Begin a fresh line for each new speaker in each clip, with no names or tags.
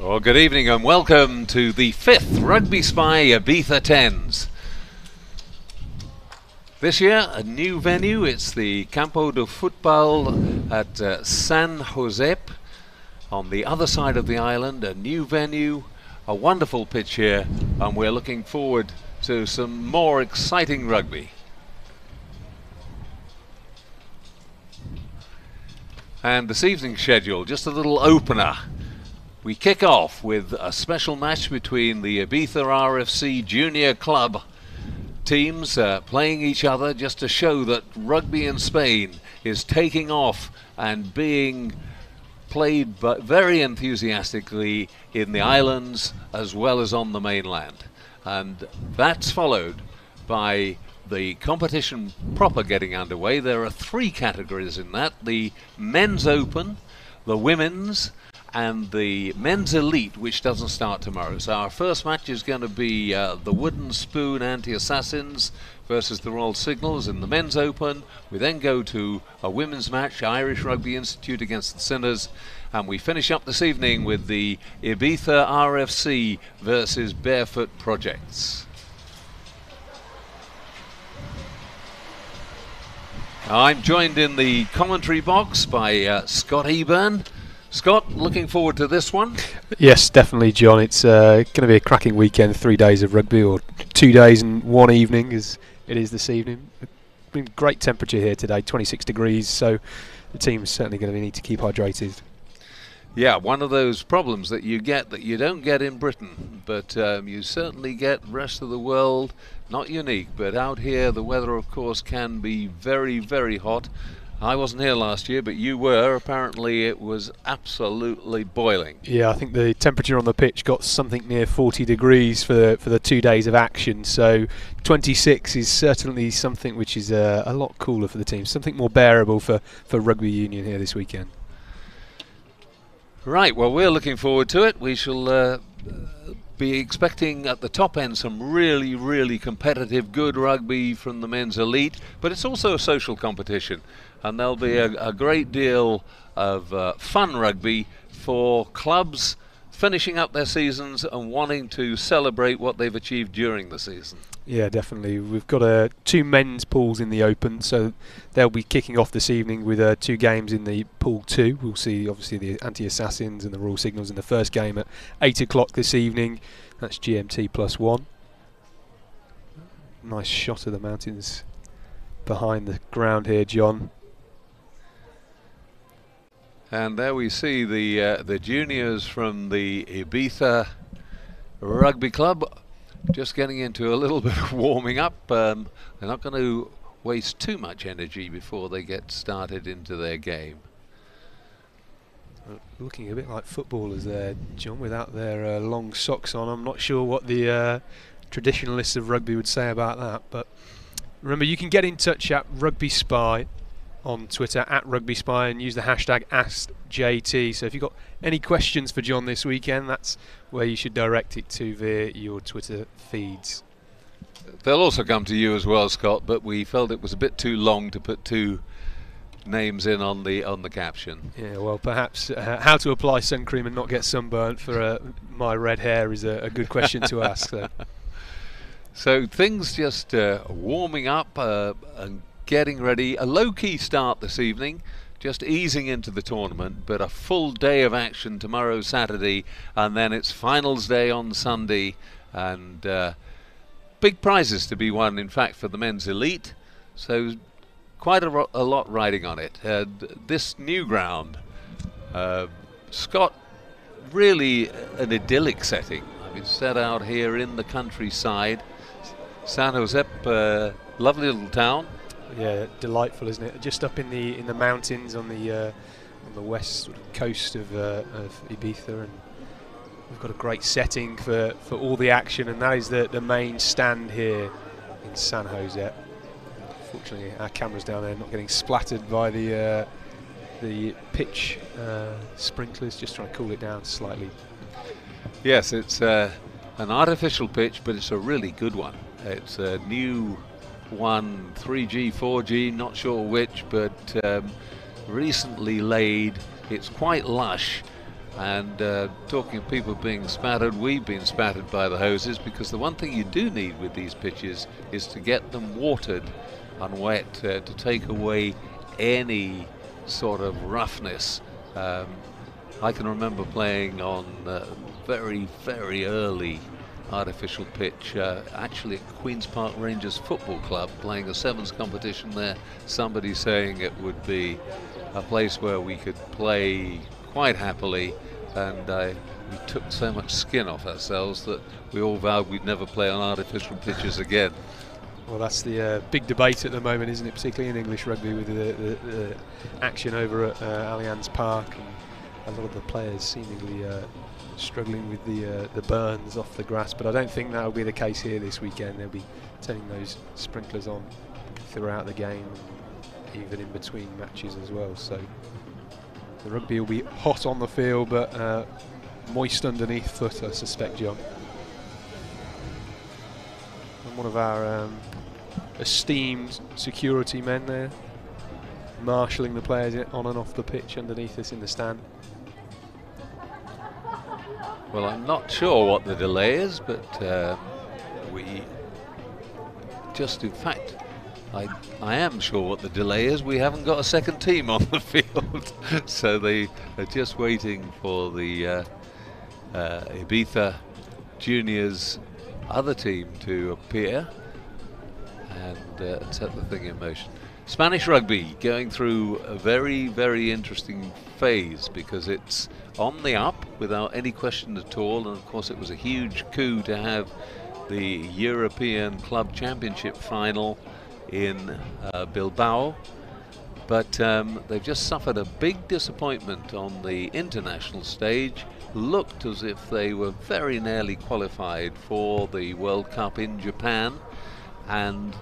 Well, good evening and welcome to the 5th RugbySpy Ibiza 10's. This year, a new venue. It's the Campo de Futbol at San Jose on the other side of the island. A new venue, a wonderful pitch here, and we're looking forward to some more exciting rugby. And this evening's schedule, just a little opener. We kick off with a special match between the IBIZA RFC Junior club teams playing each other, just to show that rugby in Spain is taking off and being played very enthusiastically in the islands as well as on the mainland. And that's followed by the competition proper getting underway. There are 3 categories in that: the men's open, the women's, and the men's elite, which doesn't start tomorrow. So our first match is going to be the Wooden Spoon Anti-Assassins versus the Royal Signals in the men's open. We then go to a women's match, Irish Rugby Institute against the Sinners, and we finish up this evening with the IBIZA RFC versus Barefoot projects. I'm joined in the commentary box by Scott Eburn. Scott, looking forward to this one?
Yes, definitely, John. It's going to be a cracking weekend, 3 days of rugby, or 2 days and 1 evening as it is this evening. Been great temperature here today, 26 degrees, so the team's certainly going to need to keep hydrated.
Yeah, one of those problems that you get that you don't get in Britain, but you certainly get rest of the world. Not unique, but out here the weather, of course, can be very, very hot. I wasn't here last year, but you were. Apparently it was absolutely boiling. Yeah,
I think the temperature on the pitch got something near 40 degrees for the 2 days of action, so 26 is certainly something which is a lot cooler for the team, something more bearable for rugby union here this weekend.
Right, well, we're looking forward to it. We shall be expecting at the top end some really, really competitive, good rugby from the men's elite, but it's also a social competition, and there'll be a great deal of fun rugby for clubs finishing up their seasons and wanting to celebrate what they've achieved during the season. Yeah,
definitely. We've got 2 men's pools in the open, so they'll be kicking off this evening with 2 games in the pool 2. We'll see obviously the Anti-Assassins and the Royal Signals in the first game at 8 o'clock this evening. That's GMT +1. Nice shot of the mountains behind the ground here, John.
And there we see the juniors from the IBIZA Rugby Club just getting into a little bit of warming up. They're not going to waste too much energy before they get started into their game.
Looking a bit like footballers there, John, without their long socks on. I'm not sure what the traditionalists of rugby would say about that, but remember, you can get in touch at RugbySpy on Twitter, at RugbySpy, and use the hashtag AskJT. So if you've got any questions for John this weekend, that's where you should direct it to via your Twitter feeds.
They'll also come to you as well, Scott, but we felt it was a bit too long to put 2 names in on the caption.
Yeah, well, perhaps how to apply sun cream and not get sunburnt for my red hair is a good question to ask.
So things just warming up and getting ready. A low-key start this evening, just easing into the tournament, but a full day of action tomorrow, Saturday, and then it's finals day on Sunday, and big prizes to be won, in fact, for the men's elite. So quite a lot riding on it. This new ground, Scott, really an idyllic setting. I mean, set out here in the countryside. San Jose, lovely little town.
Yeah, delightful, isn't it? Just up in the mountains on the west sort of coast of Ibiza, and we've got a great setting for all the action, and that is the main stand here in San Jose. Fortunately, our cameras down there not getting splattered by the pitch sprinklers, just trying to cool it down slightly.
Yes, it's an artificial pitch, but it's a really good one. It's a new one, 3G, 4G, not sure which, but recently laid. It's quite lush, And talking of people being spattered, we've been spattered by the hoses, because the one thing you do need with these pitches is to get them watered and wet to take away any sort of roughness. I can remember playing on very, very early artificial pitch, actually at Queen's Park Rangers Football Club, playing a 7's competition there. Somebody saying it would be a place where we could play quite happily, and we took so much skin off ourselves that we all vowed we'd never play on artificial pitches again.
Well, that's the big debate at the moment, isn't it, particularly in English rugby, with the action over at Allianz Park, and a lot of the players seemingly struggling with the burns off the grass. But I don't think that will be the case here this weekend. They'll be turning those sprinklers on throughout the game, and even in between matches as well. So the rugby will be hot on the field, but moist underneath foot, I suspect, John. And one of our esteemed security men there, marshalling the players on and off the pitch underneath us in the stand.
Well, I'm not sure what the delay is, but we just, in fact, I am sure what the delay is. We haven't got a second team on the field. So they are just waiting for the Ibiza Juniors other team to appear and set the thing in motion. Spanish rugby going through a very, very interesting phase, because it's on the up without any question at all, and of course it was a huge coup to have the European Club Championship final in Bilbao, but they've just suffered a big disappointment on the international stage. Looked as if they were very nearly qualified for the World Cup in Japan, and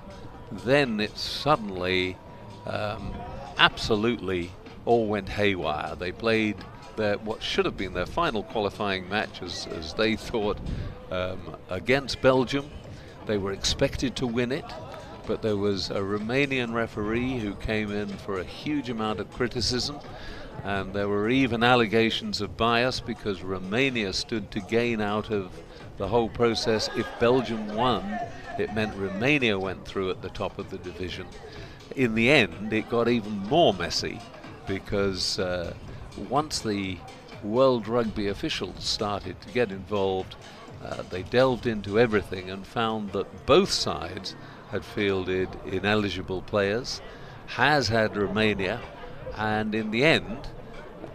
then it suddenly absolutely all went haywire. They played what should have been their final qualifying match, as they thought, against Belgium. They were expected to win it, but there was a Romanian referee who came in for a huge amount of criticism, and there were even allegations of bias, because Romania stood to gain out of the whole process. If Belgium won, it meant Romania went through at the top of the division. In the end, it got even more messy, because once the World Rugby officials started to get involved, they delved into everything and found that both sides had fielded ineligible players, has had Romania, and in the end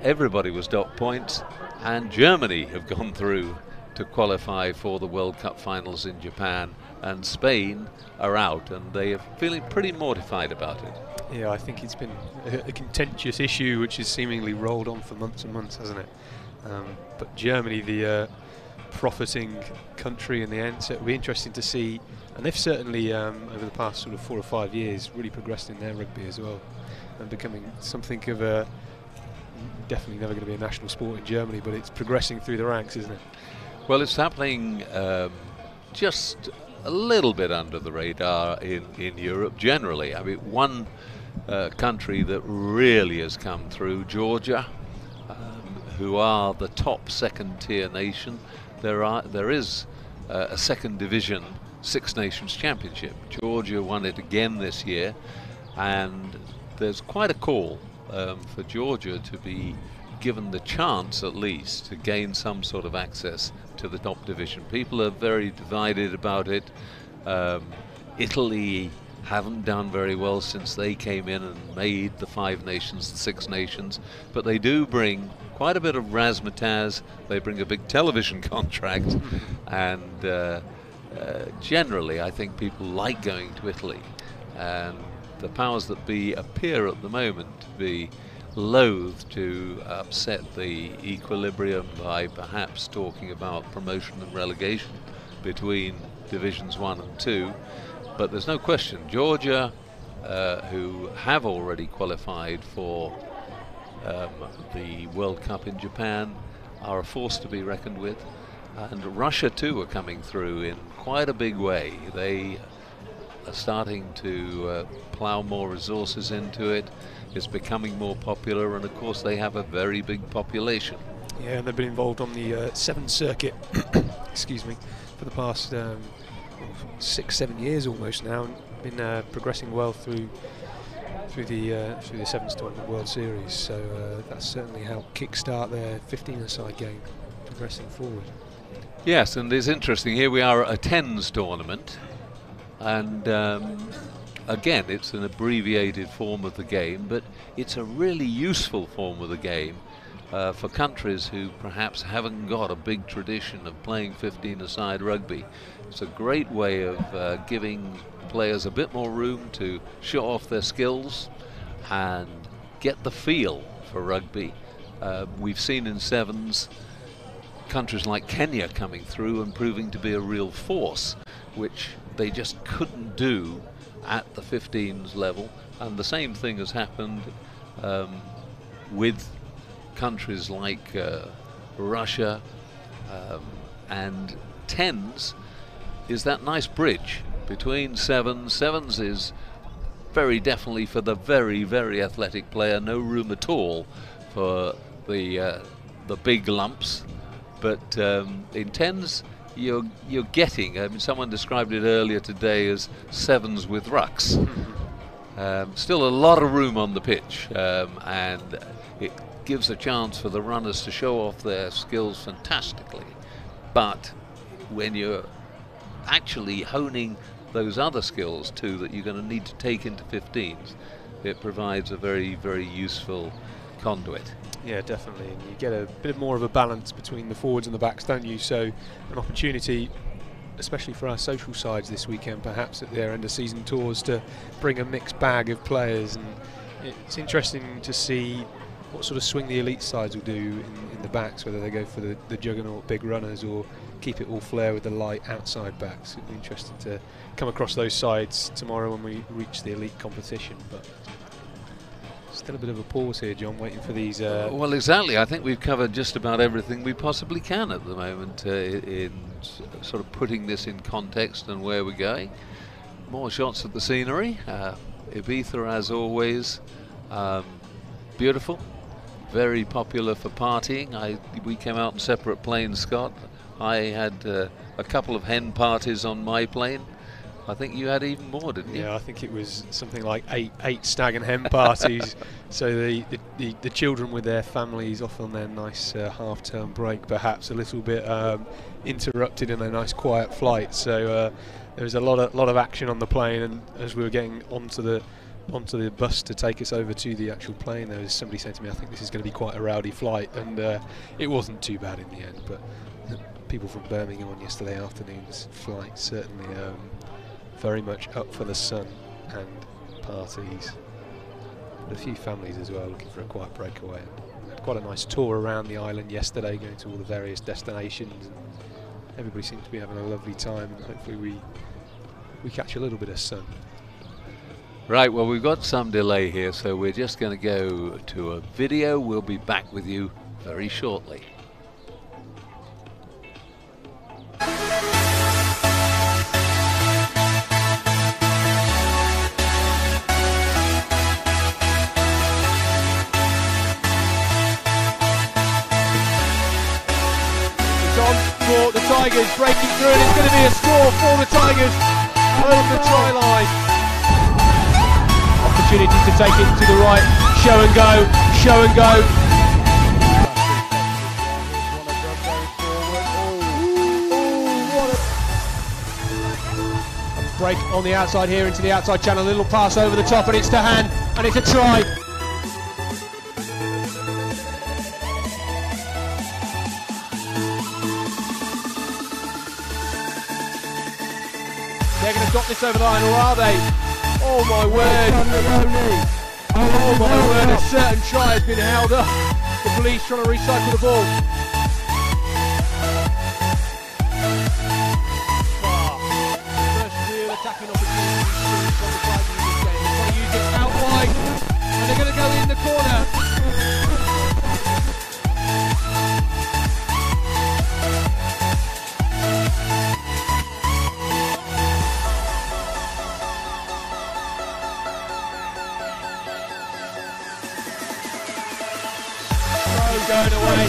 everybody was docked points, and Germany have gone through to qualify for the World Cup finals in Japan, and Spain are out, and they are feeling pretty mortified about it.
Yeah, I think it's been a contentious issue which has seemingly rolled on for months and months, hasn't it? But Germany, the profiting country in the end, so it'll be interesting to see. And they've certainly, over the past sort of 4 or 5 years, really progressed in their rugby as well, and becoming something of a, definitely never going to be a national sport in Germany, but it's progressing through the ranks, isn't it?
Well, it's happening just a little bit under the radar in Europe generally. I mean, one country that really has come through, Georgia, who are the top second-tier nation. There is a second division Six Nations Championship. Georgia won it again this year, and there's quite a call for Georgia to be given the chance, at least, to gain some sort of access to the top division. People are very divided about it. Italy haven't done very well since they came in and made the 5 nations, the 6 nations, but they do bring quite a bit of razzmatazz. They bring a big television contract, and generally I think people like going to Italy, and the powers that be appear at the moment to be loath to upset the equilibrium by perhaps talking about promotion and relegation between divisions 1 and 2. But there's no question Georgia, who have already qualified for the World Cup in Japan, are a force to be reckoned with. And Russia too are coming through in quite a big way. They are starting to plough more resources into it. It's becoming more popular, and of course they have a very big population.
Yeah, and they've been involved on the 7's circuit, excuse me, for the past 6-7 years almost now, and been progressing well through the 7's Tournament World Series. So that's certainly helped kickstart their 15-a-side game, progressing forward.
Yes, and it's interesting. Here we are at a 10's tournament, and again, it's an abbreviated form of the game, but it's a really useful form of the game for countries who perhaps haven't got a big tradition of playing 15-a-side rugby. It's a great way of giving players a bit more room to show off their skills and get the feel for rugby. We've seen in 7's countries like Kenya coming through and proving to be a real force, which they just couldn't do at the 15's level. And the same thing has happened with countries like Russia, and 10's is that nice bridge between 7's. 7's is very definitely for the very, very athletic player, no room at all for the big lumps. But in 10's, you're getting, I mean, someone described it earlier today as 7's with rucks. Still a lot of room on the pitch, and it gives a chance for the runners to show off their skills fantastically. But when you're actually honing those other skills too that you're going to need to take into 15's, it provides a very, very useful conduit.
Yeah, definitely, and you get a bit more of a balance between the forwards and the backs, don't you? So an opportunity, especially for our social sides this weekend, perhaps at their end of season tours, to bring a mixed bag of players, and it's interesting to see what sort of swing the elite sides will do in the backs, whether they go for the juggernaut big runners or keep it all flair with the light outside backs. It'll be interesting to come across those sides tomorrow when we reach the elite competition. But still a bit of a pause here, John, waiting for these.
Well, exactly. I think we've covered just about everything we possibly can at the moment in sort of putting this in context and where we're going. More shots of the scenery. Ibiza, as always, beautiful, very popular for partying. We came out in separate planes, Scott. I had a couple of hen parties on my plane. I think you had even more, didn't you?
Yeah, I think it was something like eight stag and hen parties. So the children with their families off on their nice half-term break, perhaps a little bit interrupted in a nice quiet flight. So there was a lot of action on the plane, and as we were getting onto the bus to take us over to the actual plane, there was somebody saying to me, I think this is going to be quite a rowdy flight, and it wasn't too bad in the end. But people from Birmingham on yesterday afternoon's flight certainly very much up for the sun and parties. But a few families as well looking for a quiet breakaway. And had quite a nice tour around the island yesterday, going to all the various destinations, and everybody seems to be having a lovely time, and hopefully we catch a little bit of sun.
Right, well, we've got some delay here, so we're just going to go to a video. We'll be back with you very shortly.
For the Tigers, breaking through, and it's going to be a score for the Tigers on the try line. Opportunity to take it to the right, show and go. A break on the outside here into the outside channel, a little pass over the top, and it's to hand, and it's a try. They're going to drop this over the line, or are they? Oh my word! Oh my word, a certain try has been held up. The police trying to recycle the ball. First real attacking opportunity from the Tigers in this game. They're trying to use it out wide, and they're going to go in the corner. Going away.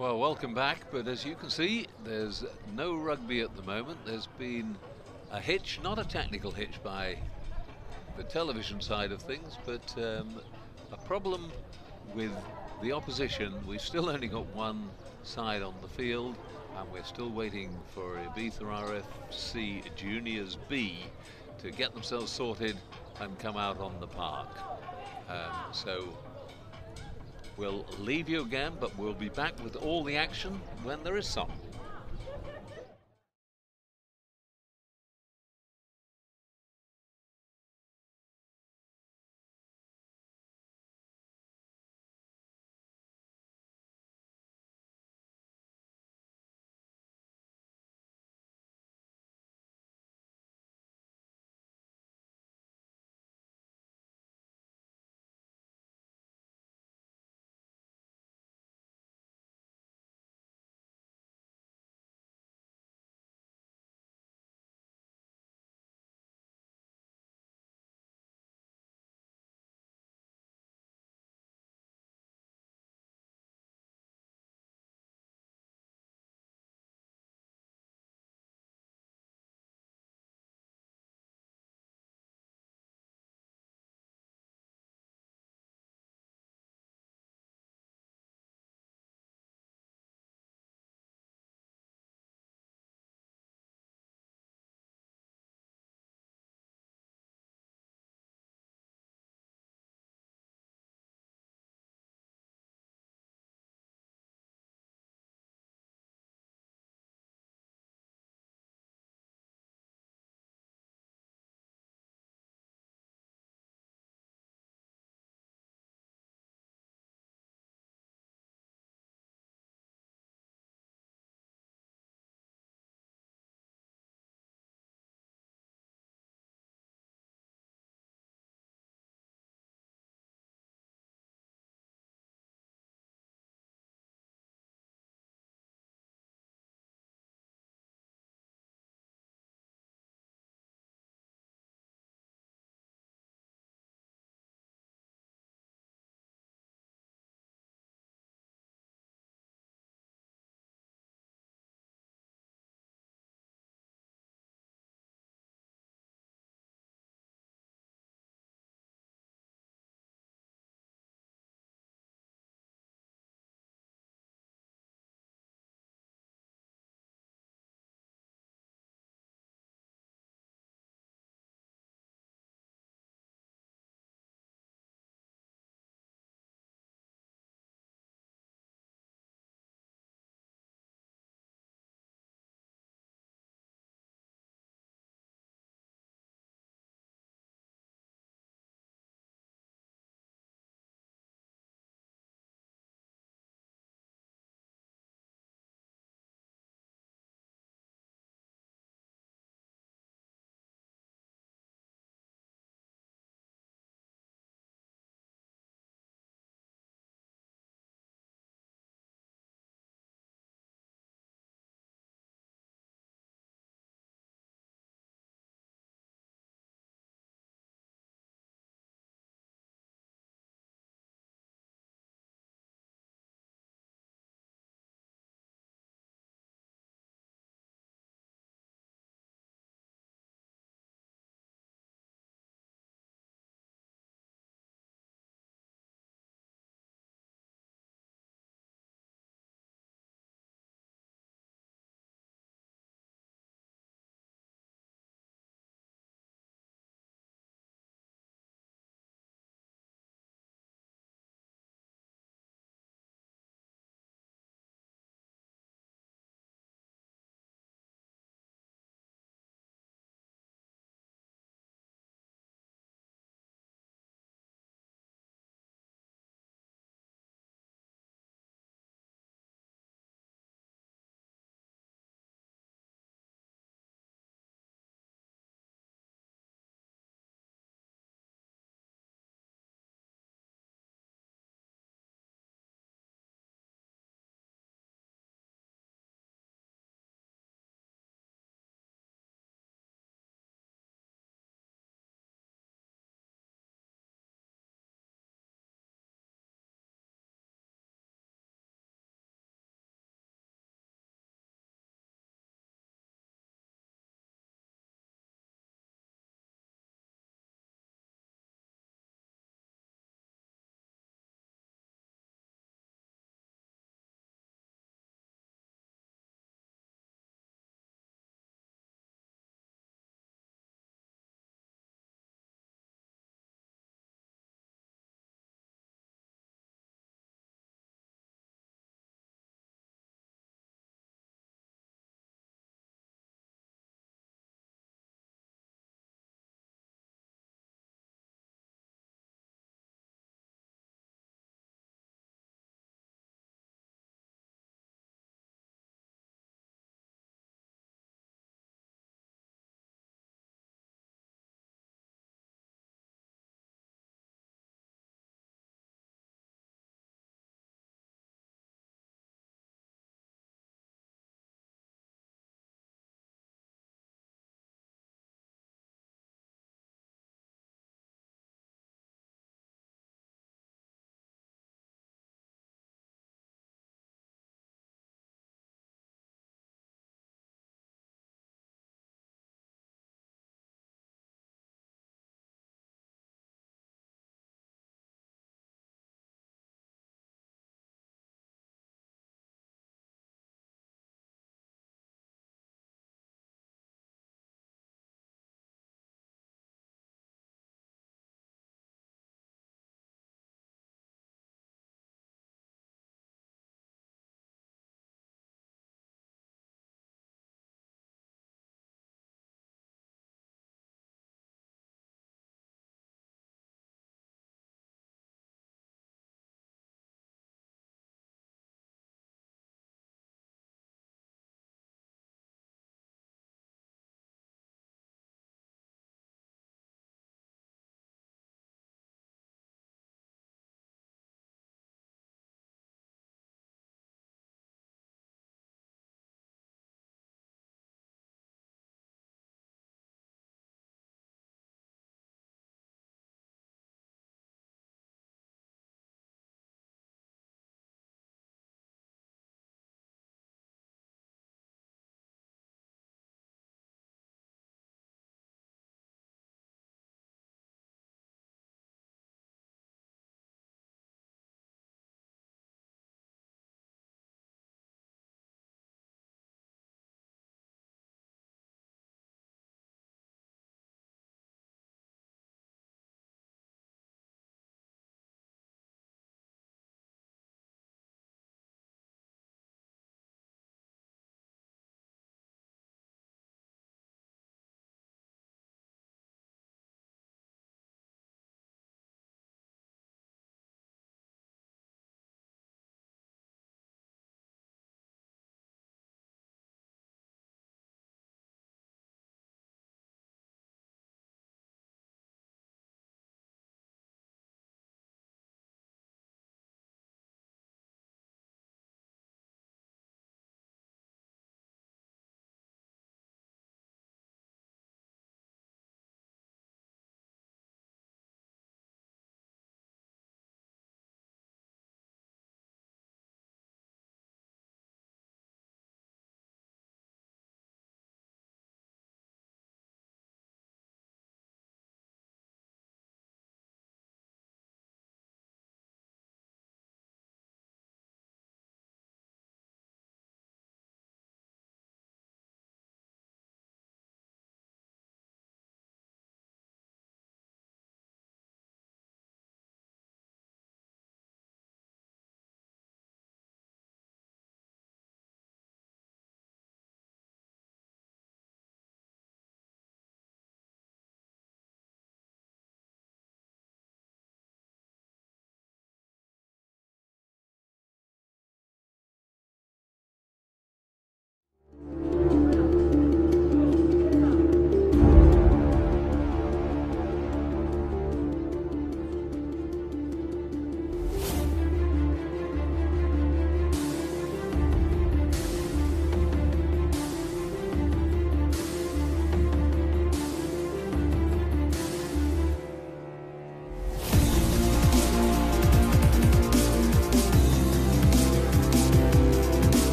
Well, welcome back, but as you can see, there's no rugby at the moment. There's been a hitch, not a technical hitch by the television side of things, but a problem with the opposition. We've still only got one side on the field, and we're still waiting for Ibiza RFC Juniors B to get themselves sorted and come out on the park. So we'll leave you again, but we'll be back with all the action when there is some.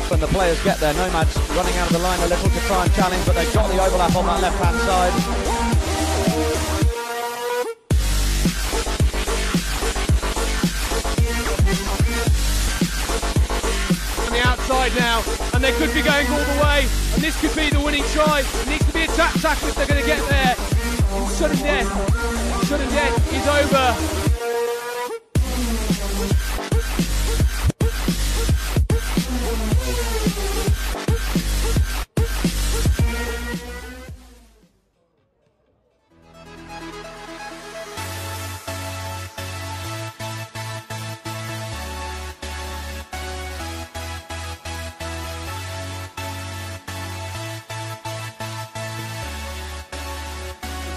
When the players get there, Nomad's running out of the line a little to try and challenge, but they've got the overlap on that left-hand side.
On the outside now, and they could be going all the way, and this could be the winning try. It needs to be a tap tackle if they're going to get there. Sudden death is over.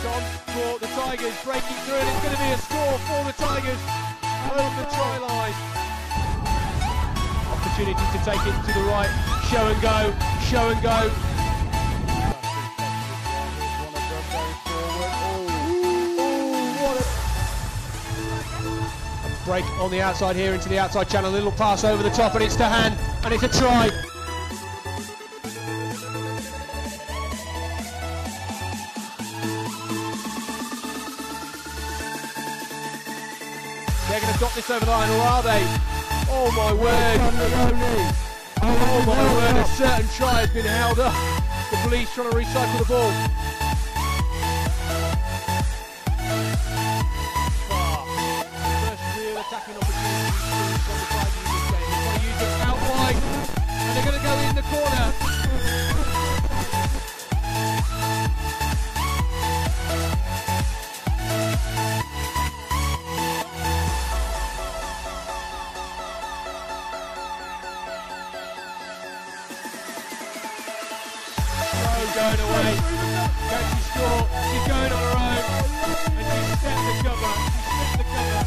On for the Tigers, breaking through, and it's going to be a score for the Tigers over the try line. Opportunity to take it to the right, show and go. A break on the outside here into the outside channel, a little pass over the top, and it's to hand, and it's a try. They're going to drop this over the line, or are they? Oh my word! Oh my word, a certain try has been held up. The police trying to recycle the ball. First real attacking opportunity from the Tigers in this game. They're trying to use it out wide, and they're going to go in the corner. Going away, can she score? She's going on her own, and she stepped the cover, she slipped the cover.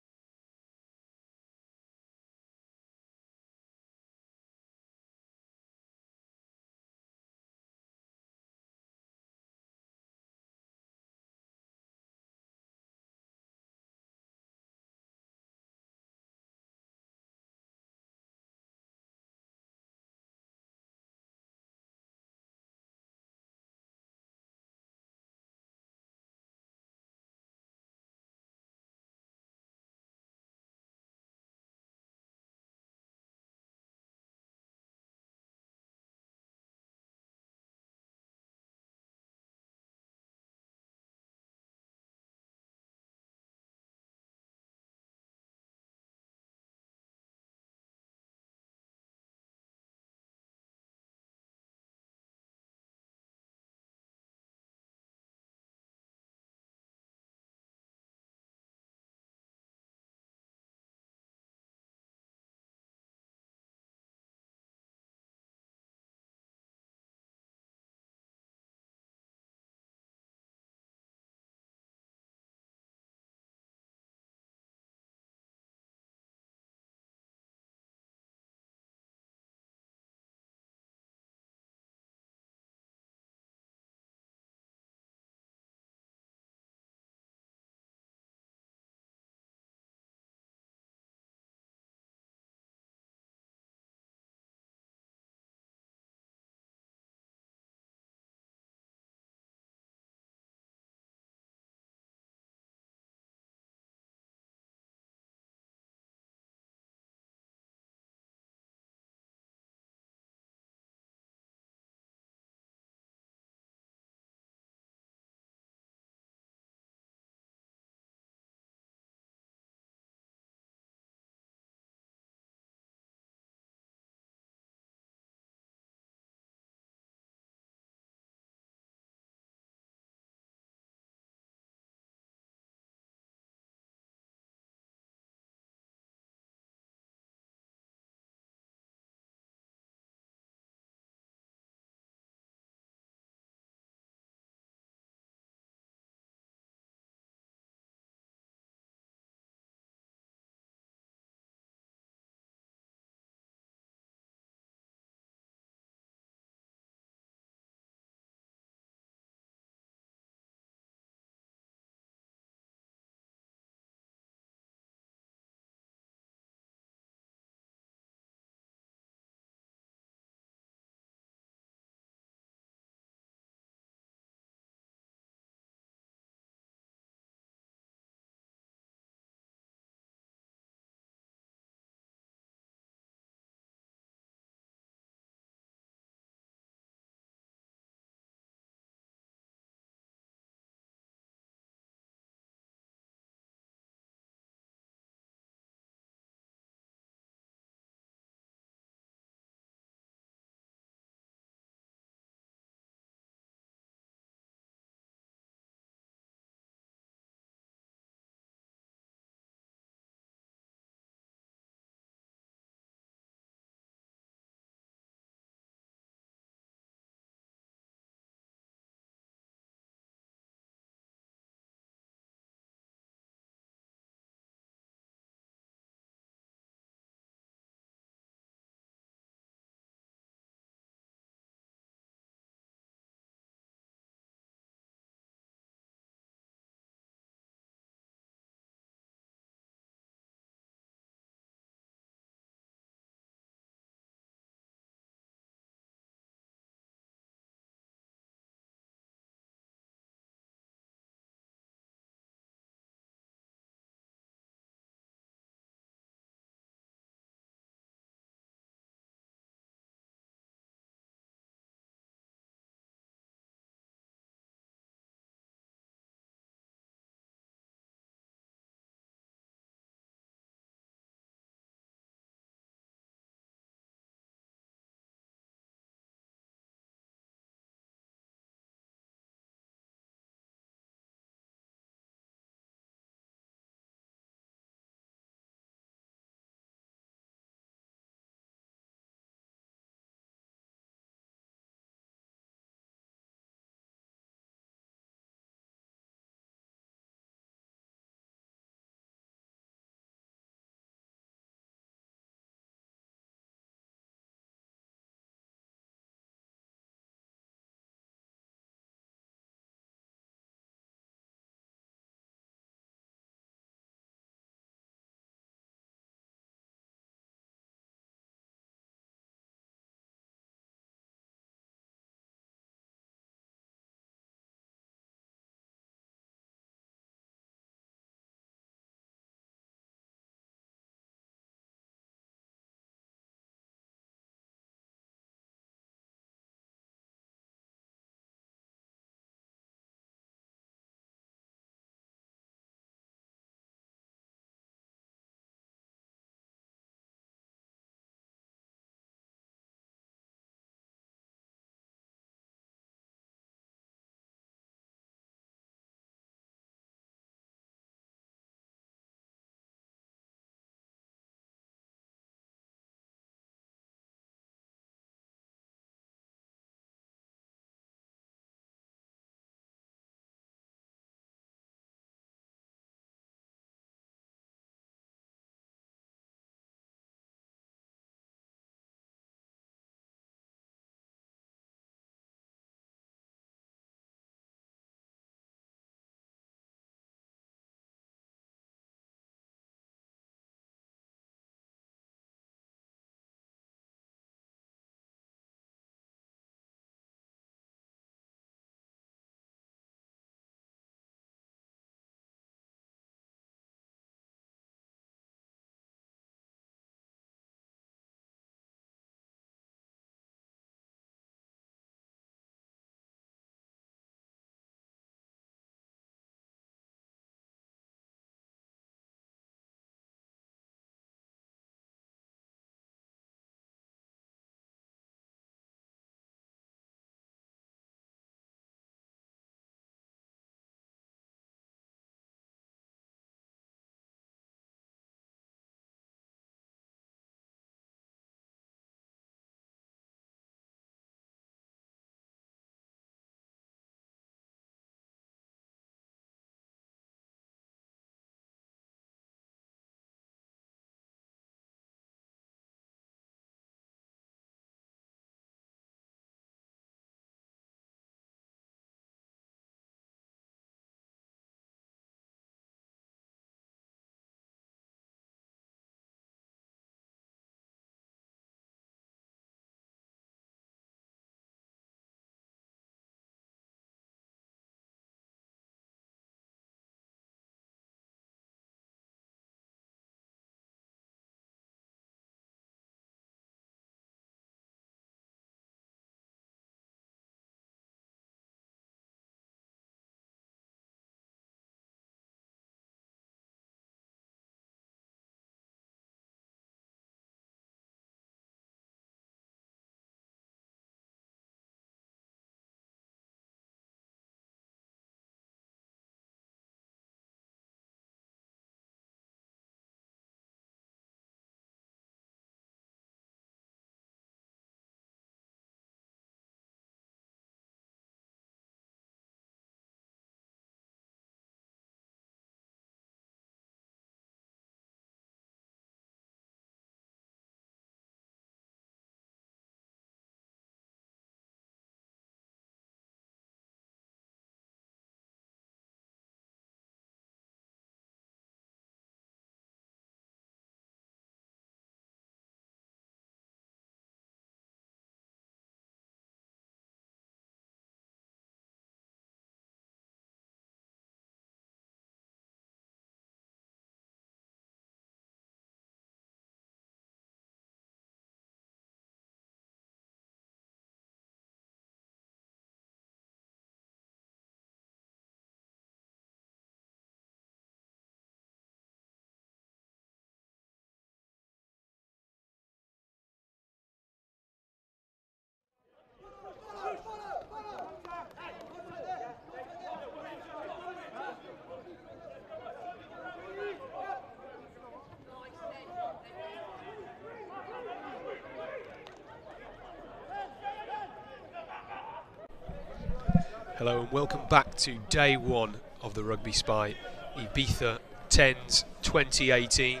Hello and welcome back to day one of the RugbySpy Ibiza 10's 2018.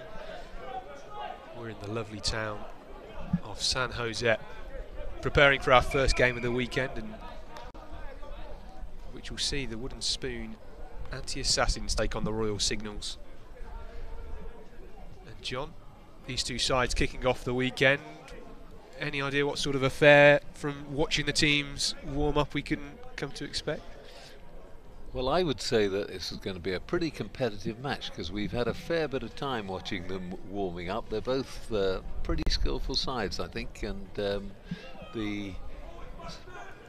We're in the lovely town of San Jose, preparing for our first game of the weekend, and which will see the Wooden Spoon Anti-Assassins take on the Royal Signals. And John, these two sides kicking off the weekend. Any idea what sort of affair from watching the teams warm up we can come to expect?
Well, I would say that this is going to be a pretty competitive match because we've had a fair bit of time watching them warming up. They're both pretty skillful sides, I think, and the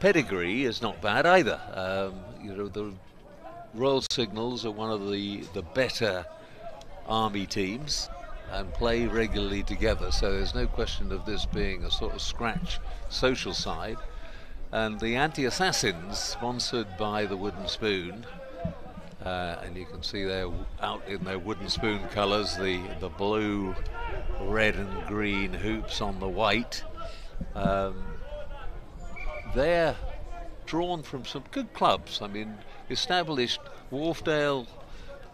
pedigree is not bad either. You know, the Royal Signals are one of the better army teams and play regularly together, so there's no question of this being a sort of scratch social side. And the Anti-Assassins, sponsored by the Wooden Spoon, and you can see they're out in their Wooden Spoon colours, the blue, red and green hoops on the white. They're drawn from some good clubs. I mean, established Wharfdale,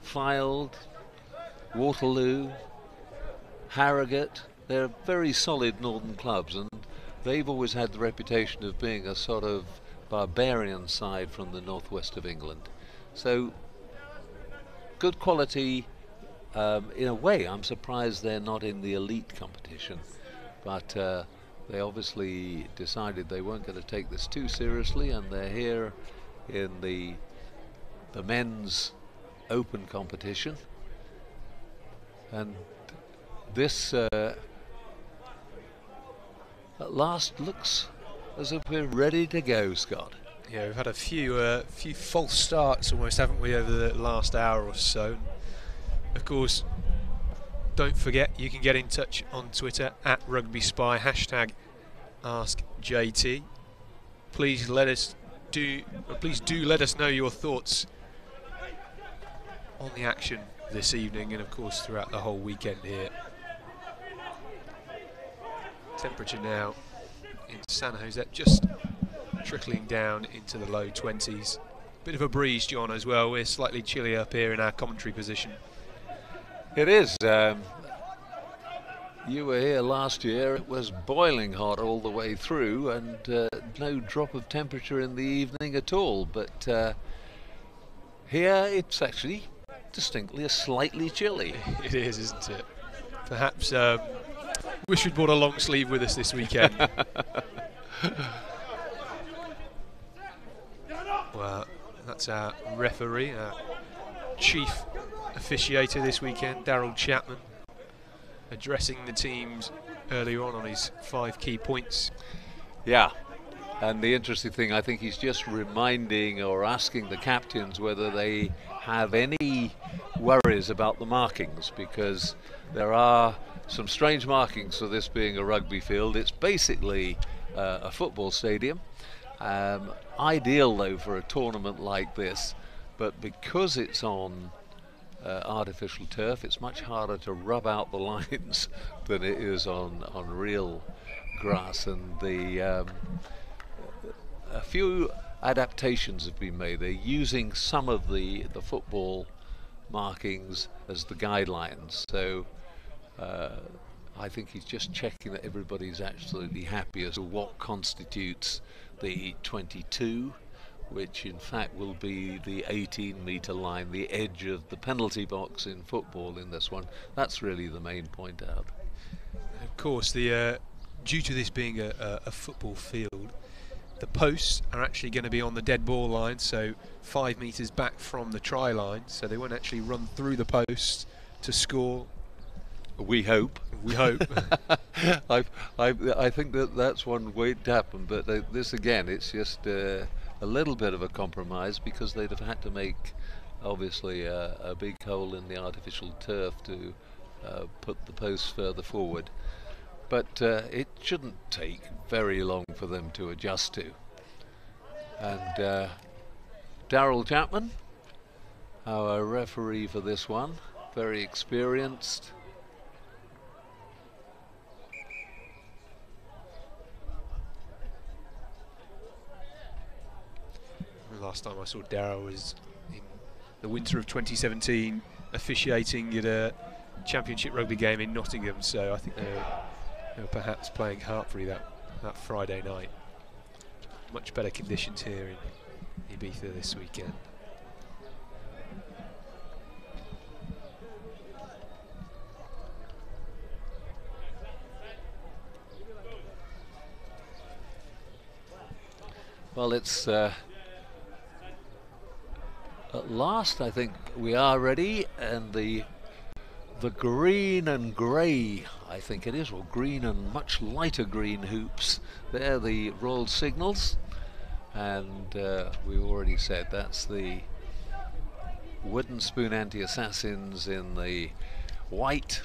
Fylde, Waterloo, Harrogate. They're very solid northern clubs, and they've always had the reputation of being a sort of barbarian side from the northwest of England. So good quality. In a way, I'm surprised they're not in the elite competition, but they obviously decided they weren't going to take this too seriously, and they're here in the men's open competition. And this at last looks as if we're ready to go, Scott.
Yeah, we've had a few false starts almost, haven't we, over the last hour or so. Of course, don't forget you can get in touch on Twitter at RugbySpy, hashtag AskJT. Please do let us know your thoughts on the action this evening, and of course throughout the whole weekend here. Temperature now in San Jose just trickling down into the low 20s. Bit of a breeze, John, as well. We're slightly chilly up here in our commentary position.
It is. You were here last year. It was boiling hot all the way through, and no drop of temperature in the evening at all. But here it's actually distinctly a slightly chilly.
It is, isn't it? Perhaps wish we'd brought a long sleeve with us this weekend. Well, that's our referee, our chief officiator this weekend, Daryl Chapman, addressing the teams earlier on his 5 key points.
Yeah, and the interesting thing, I think he's just reminding or asking the captains whether they have any worries about the markings, because there are some strange markings for this being a rugby field. It's basically a football stadium. Ideal though for a tournament like this, but because it's on artificial turf, it's much harder to rub out the lines than it is on real grass. And a few adaptations have been made. They're using some of the football markings as the guidelines. So I think he's just checking that everybody's absolutely happy as to what constitutes the 22, which in fact will be the 18-metre line, the edge of the penalty box in football in this one. That's really the main point out.
Of course, due to this being a football field, the posts are actually going to be on the dead ball line, so 5 metres back from the try line, so they won't actually run through the posts to score.
We hope.
We hope.
I think that's one way to happen, but this again, it's just a little bit of a compromise, because they'd have had to make obviously a big hole in the artificial turf to put the posts further forward. But it shouldn't take very long for them to adjust to. And Daryl Chapman, our referee for this one, very experienced.
last time I saw Darryl was in the winter of 2017, officiating at a championship rugby game in Nottingham. So I think they were perhaps playing Hartpury that Friday night. Much better conditions here in Ibiza this weekend.
Well, it's at last I think we are ready, and the green and grey, I think it is, or green and much lighter green hoops, they're the Royal Signals, and we've already said that's the Wooden Spoon Anti-Assassins in the white,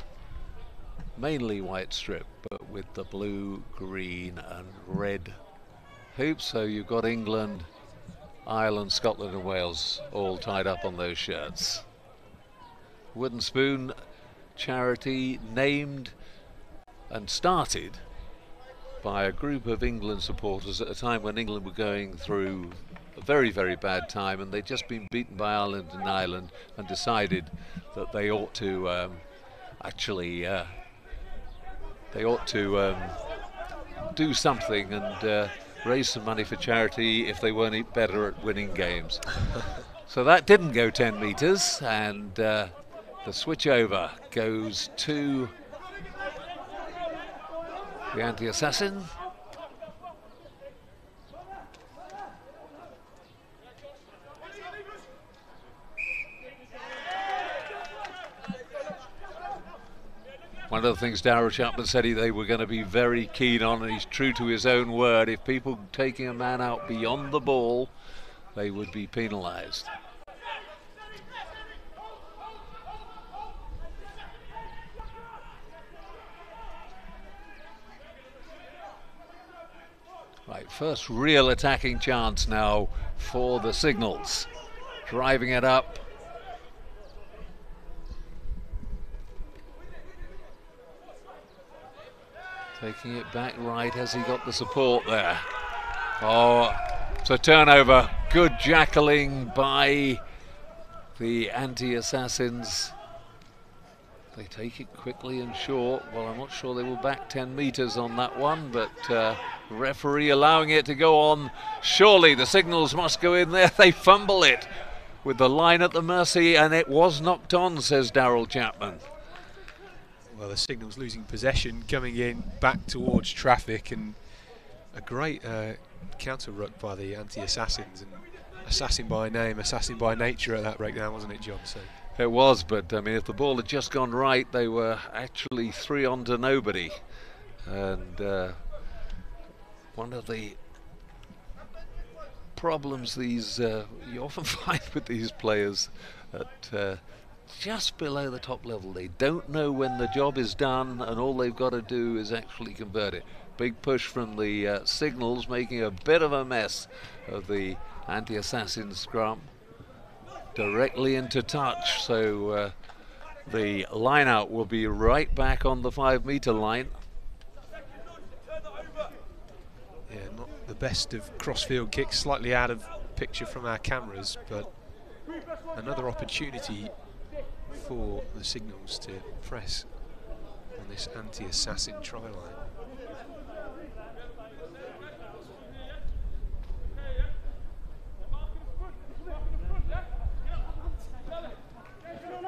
mainly white strip, but with the blue, green and red hoops. So you've got England, Ireland, Scotland and Wales all tied up on those shirts. Wooden Spoon charity, named and started by a group of England supporters at a time when England were going through a very, very bad time, and they'd just been beaten by Ireland and Ireland, and decided that they ought to do something and raise some money for charity if they weren't better at winning games. So that didn't go 10 metres, and the switch over goes to the anti-assassin. One of the things Darryl Chapman said they were going to be very keen on, and he's true to his own word, if people taking a man out beyond the ball, they would be penalised. Right, first real attacking chance now for the Signals. Driving it up. Taking it back right. Has he got the support there? Oh, it's a turnover. Good jackling by the anti-assassins. They take it quickly and short. Well, I'm not sure they were back 10 metres on that one, but referee allowing it to go on. Surely the Signals must go in there. They fumble it with the line at the mercy, and it was knocked on, says Darryl Chapman.
Well, the Signals losing possession, coming in back towards traffic, and a great counter ruck by the anti-assassins, and assassin by name, assassin by nature at that breakdown, wasn't it, John? So
it was, but I mean, if the ball had just gone right, they were actually 3 on to nobody. And one of the problems you often find with these players at just below the top level, they don't know when the job is done, and all they've got to do is actually convert it. Big push from the Signals, making a bit of a mess of the anti-assassin scrum. Directly into touch, so the line out will be right back on the 5 metre line.
Yeah, not the best of crossfield kicks, slightly out of picture from our cameras, but another opportunity for the Signals to press on this anti-assassin try line.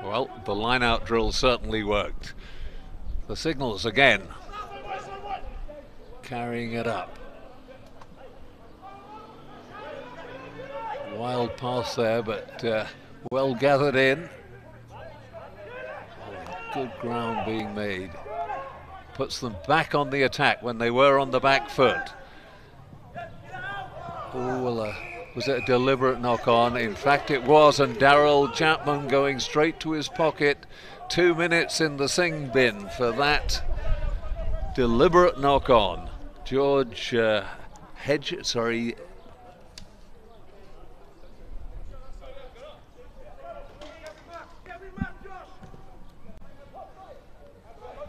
Well, the line-out drill certainly worked. The Signals again carrying it up. Wild pass there, but well gathered in. Good ground being made. Puts them back on the attack when they were on the back foot. Oh, well, was it a deliberate knock-on? In fact, it was, and Darryl Chapman going straight to his pocket. 2 minutes in the sing bin for that deliberate knock-on. George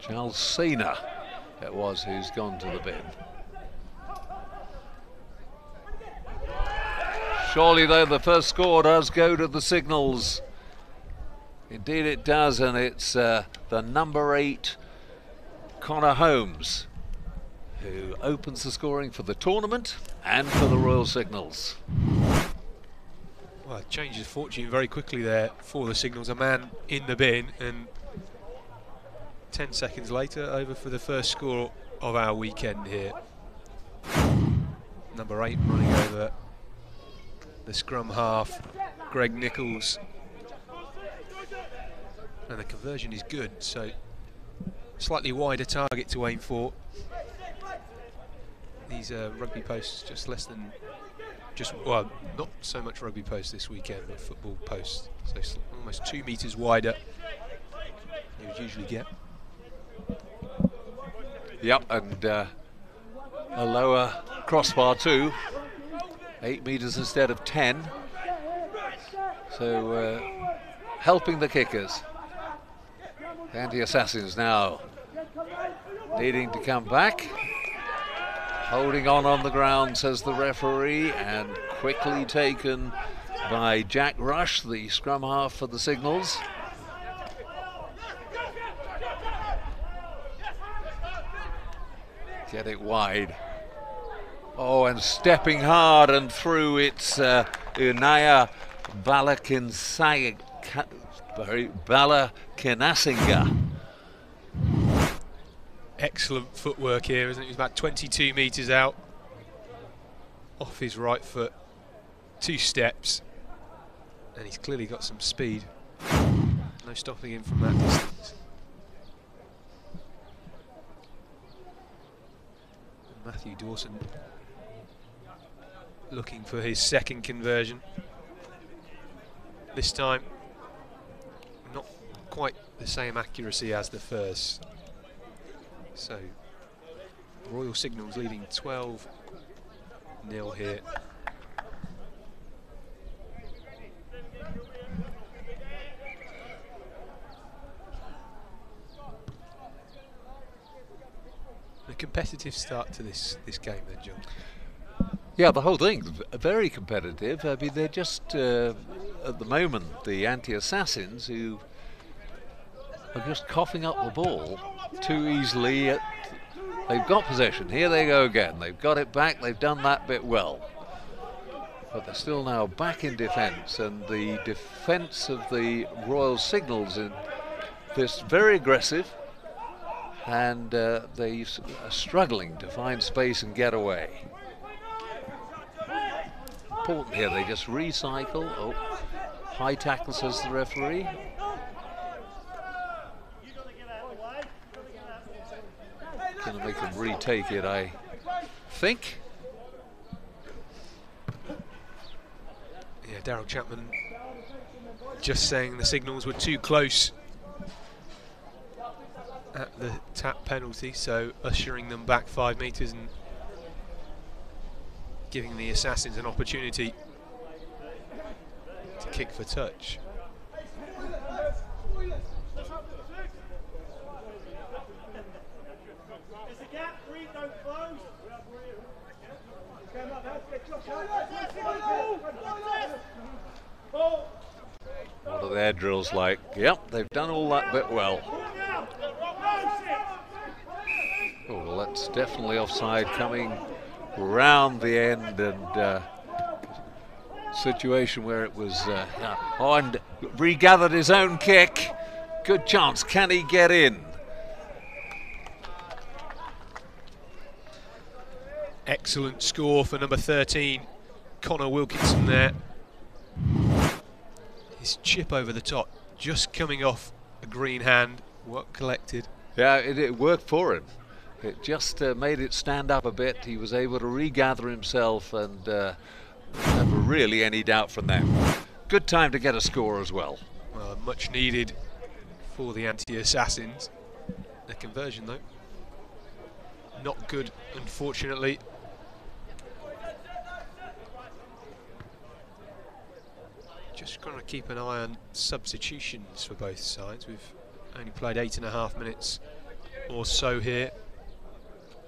Jalsena it was who's gone to the bin. Surely, though, the first score does go to the Signals. Indeed it does, and it's the number 8, Connor Holmes, who opens the scoring for the tournament and for the Royal Signals.
Well, it changes fortune very quickly there for the Signals. A man in the bin, and 10 seconds later, over for the first score of our weekend here. Number 8 running over the scrum half, Greg Nichols. And the conversion is good, so slightly wider target to aim for. These rugby posts just less than, well, not so much rugby posts this weekend, but football posts. So almost 2 metres wider you would usually get.
Yep, and a lower crossbar too, 8 metres instead of 10. So helping the kickers. The Anti-Assassins now needing to come back. Holding on the ground, says the referee, and quickly taken by Jack Rush, the scrum half for the Signals. Get it wide. Oh, and stepping hard and through, it's Unaya Balakinasinga.
Excellent footwork here, isn't it? He's about 22 metres out. Off his right foot. 2 steps. And he's clearly got some speed. No stopping him from that distance. And Matthew Dawson looking for his second conversion. This time, not quite the same accuracy as the first. So, Royal Signals leading 12-0 here. A competitive start to this game then, John.
Yeah, the whole thing's very competitive. I mean, they're just, at the moment, the Anti-Assassins, who are just coughing up the ball too easily. They've got possession. Here they go again. They've got it back. They've done that bit well. But they're still now back in defence, and the defence of the Royal Signals in this very aggressive, and they are struggling to find space and get away. Important here, they just recycle. Oh, high tackle, says the referee. Going to make them retake it, I think.
Yeah, Daryl Chapman just saying the Signals were too close at the tap penalty, so ushering them back 5 metres and giving the Assassins an opportunity to kick for touch.
What are their drills like? Yep, they've done all that bit well. Oh, well, that's definitely offside coming round the end, and situation where it was oh, and regathered his own kick. Good chance. Can he get in?
Excellent score for number 13, Connor Wilkinson there. His chip over the top, just coming off a green hand, well collected.
Yeah, it worked for him. It just made it stand up a bit. He was able to regather himself, and never really any doubt from them. Good time to get a score as well.
Well, much needed for the Anti-Assassins. The conversion, though, not good, unfortunately. Just going to keep an eye on substitutions for both sides. We've only played 8.5 minutes or so here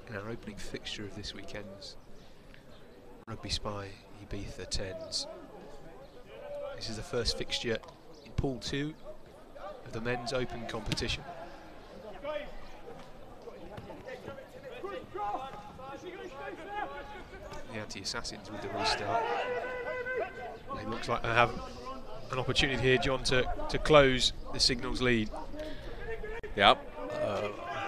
in our opening fixture of this weekend's RugbySpy Ibiza 10's. This is the first fixture in Pool 2 of the men's open competition. The Anti-Assassins with the restart. It looks like they have an opportunity here, John, to close the Signals lead.
Yep.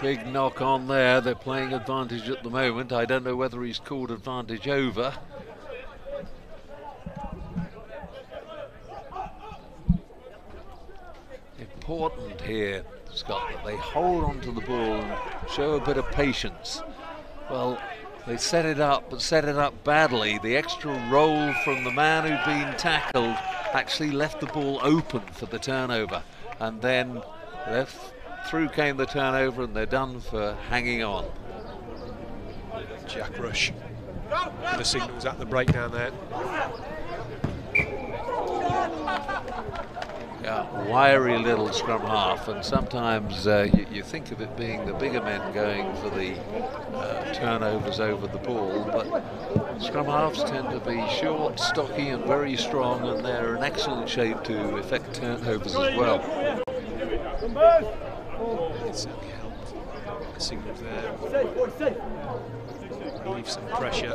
Big knock on there. They're playing advantage at the moment. I don't know whether he's called advantage over. Important here, Scott, that they hold on to the ball and show a bit of patience. Well, they set it up, but set it up badly. The extra roll from the man who'd been tackled actually left the ball open for the turnover, and then through came the turnover, and they're done for hanging on.
Jack Rush for the Signals at the breakdown there.
Yeah, wiry little scrum half, and sometimes you think of it being the bigger men going for the turnovers over the ball, but scrum halves tend to be short, stocky and very strong, and they're in excellent shape to effect turnovers as well.
It certainly helped. The Signals there relieve some pressure.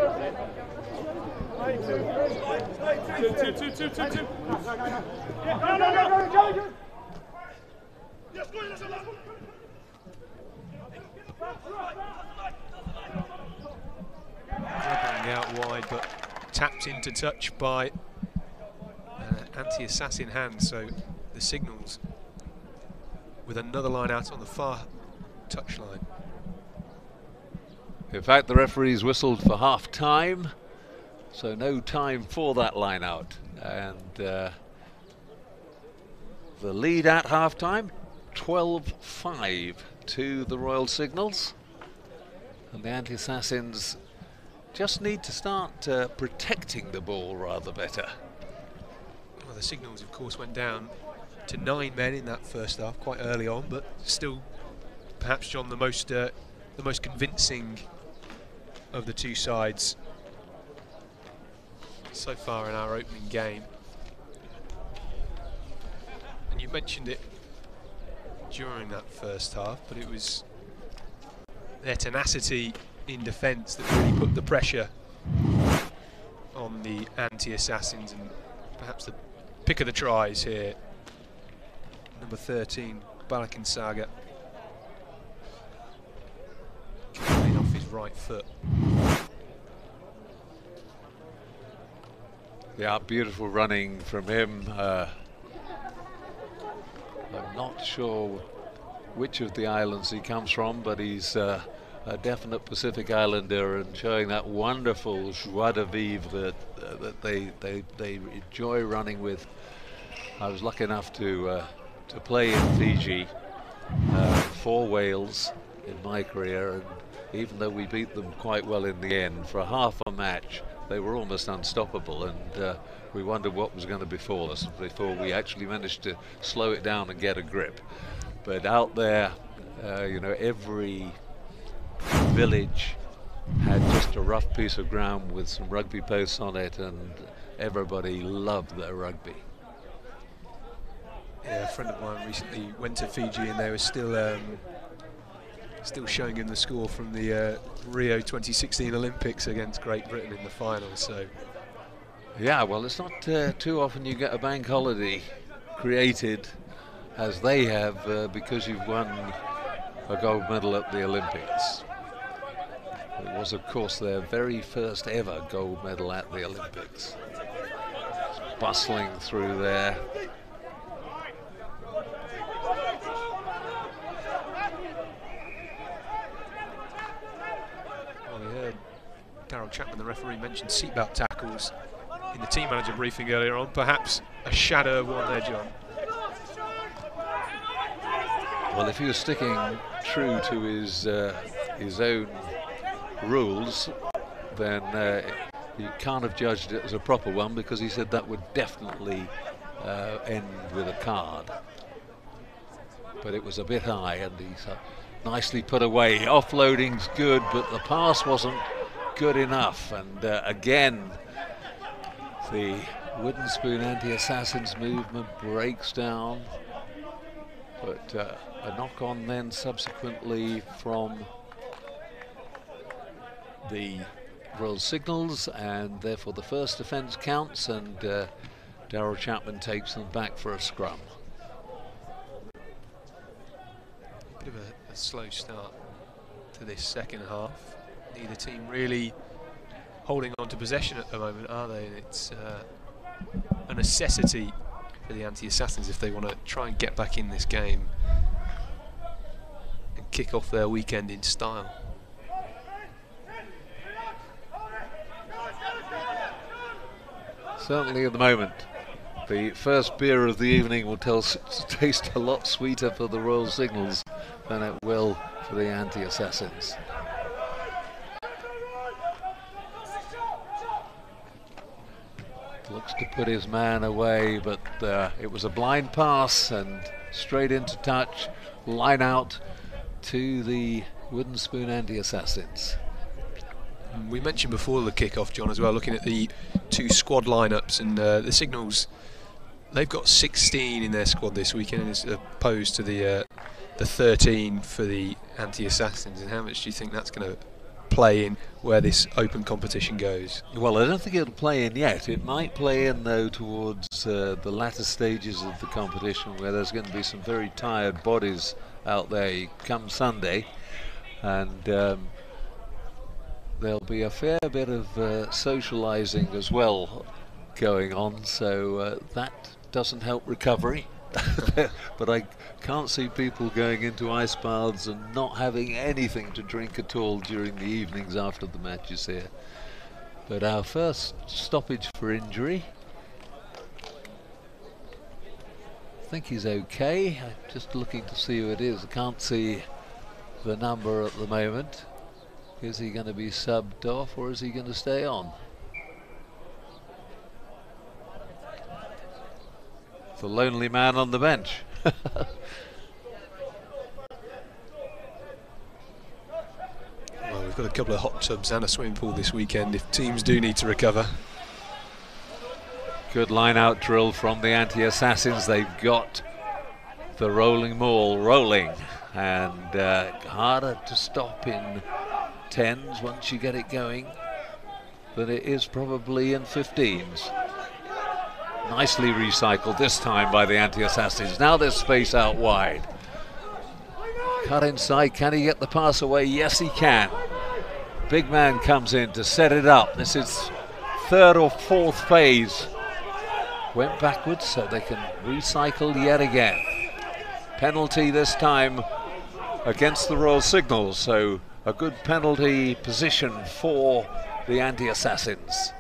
Dribbling out wide, but tapped into touch by Anti-Assassin hand, so the Signals with another line out on the far touchline.
In fact, the referees whistled for half time, so no time for that line out, and the lead at half time 12-5 to the Royal Signals, and the Anti-Assassins just need to start protecting the ball rather better.
Well, the Signals of course went down to 9 men in that first half quite early on, but still perhaps, John, the most convincing of the two sides so far in our opening game. And you mentioned it during that first half, but it was their tenacity in defence that really put the pressure on the Anti-Assassins, and perhaps the pick of the tries here. Number 13, Balakinsaga, coming off his right foot.
Yeah, beautiful running from him. I'm not sure which of the islands he comes from, but he's a definite Pacific Islander, and showing that wonderful joie de vivre that they enjoy running with. I was lucky enough to play in Fiji for Wales in my career, and even though we beat them quite well in the end, for half a match they were almost unstoppable, and we wondered what was going to befall us before we actually managed to slow it down and get a grip. But out there, you know, every village had just a rough piece of ground with some rugby posts on it, and everybody loved their rugby.
Yeah, a friend of mine recently went to Fiji, and they were still showing him the score from the Rio 2016 Olympics against Great Britain in the final. So
yeah, well, it's not too often you get a bank holiday created as they have, because you've won a gold medal at the Olympics. It was, of course, their very first ever gold medal at the Olympics. It's bustling through there.
Darryl Chapman, the referee, mentioned seatbelt tackles in the team manager briefing earlier on. Perhaps a shadow of one there, John.
Well, if he was sticking true to his own rules, then you can't have judged it as a proper one, because he said that would definitely end with a card. But it was a bit high, and he's nicely put away. Offloading's good, but the pass wasn't good enough, and again The wooden spoon anti-assassins movement breaks down, but a knock-on then subsequently from the Royal Signals, and therefore the first offence counts, and Daryl Chapman takes them back for a scrum.
Bit of a slow start to this second half. Neither team really holding on to possession at the moment, are they? And it's a necessity for the anti-assassins if they want to try and get back in this game and kick off their weekend in style.
Certainly at the moment, the first beer of the evening will taste a lot sweeter for the Royal Signals than it will for the anti-assassins. Looks to put his man away, but it was a blind pass and straight into touch, line out to the wooden spoon anti-assassins.
We mentioned before the kick-off, John, as well, looking at the two squad lineups, and the Signals, they've got 16 in their squad this weekend as opposed to the 13 for the anti-assassins. And how much do you think that's going to play in where this open competition goes?
Well, I don't think it'll play in yet. It might play in, though, towards the latter stages of the competition, where there's going to be some very tired bodies out there come Sunday, and there'll be a fair bit of socialising as well going on, so that doesn't help recovery. But I can't see people going into ice baths and not having anything to drink at all during the evenings after the matches here. But our first stoppage for injury, I think he's okay. I'm just looking to see who it is. I can't see the number at the moment. Is he going to be subbed off, or is he going to stay on? The lonely man on the bench.
Well, we've got a couple of hot tubs and a swimming pool this weekend if teams do need to recover.
Good line out drill from the anti-assassins. They've got the rolling maul rolling, and harder to stop in 10s once you get it going than it is probably in 15s. Nicely recycled this time by the anti-assassins. Now there's space out wide. Cut inside, can he get the pass away? Yes, he can. Big man comes in to set it up. This is third or fourth phase. Went backwards so they can recycle yet again. Penalty this time against the Royal Signals, so a good penalty position for the anti-assassins.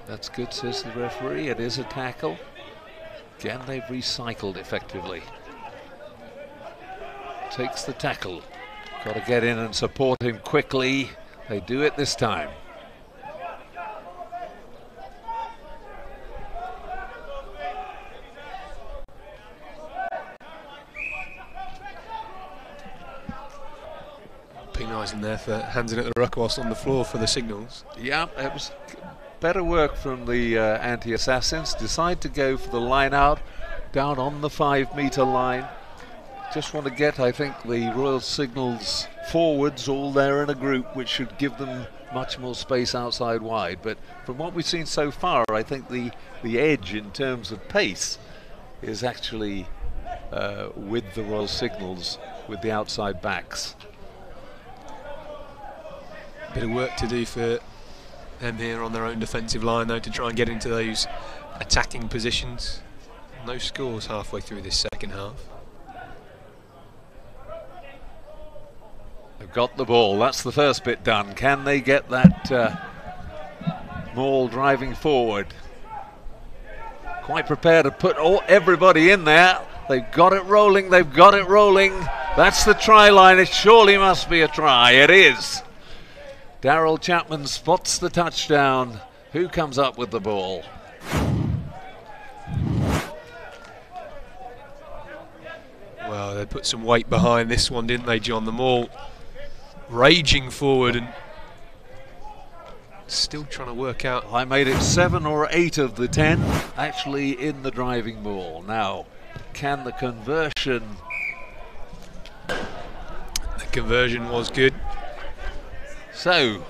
That's good, says the referee. It is a tackle. Again, they've recycled effectively. Takes the tackle. Got to get in and support him quickly. They do it this time.
Penalising there for handing it the ruck whilst on the floor for the Signals.
Yeah, it was better work from the anti-assassins. Decide to go for the line out down on the 5 metre line. Just want to get, I think, the Royal Signals forwards all there in a group, which should give them much more space outside wide. But from what we've seen so far, I think the edge in terms of pace is actually with the Royal Signals, with the outside backs.
Bit of work to do for them here on their own defensive line, though, to try and get into those attacking positions. No scores halfway through this second half.
They've got the ball. That's the first bit done. Can they get that maul driving forward? Quite prepared to put everybody in there. They've got it rolling. They've got it rolling. That's the try line. It surely must be a try. It is. Daryl Chapman spots the touchdown. Who comes up with the ball?
Well, they put some weight behind this one, didn't they, John? The maul raging forward and still trying to work out.
I made it 7 or 8 of the 10 actually in the driving ball. Now, can the conversion?
The conversion was good.
So,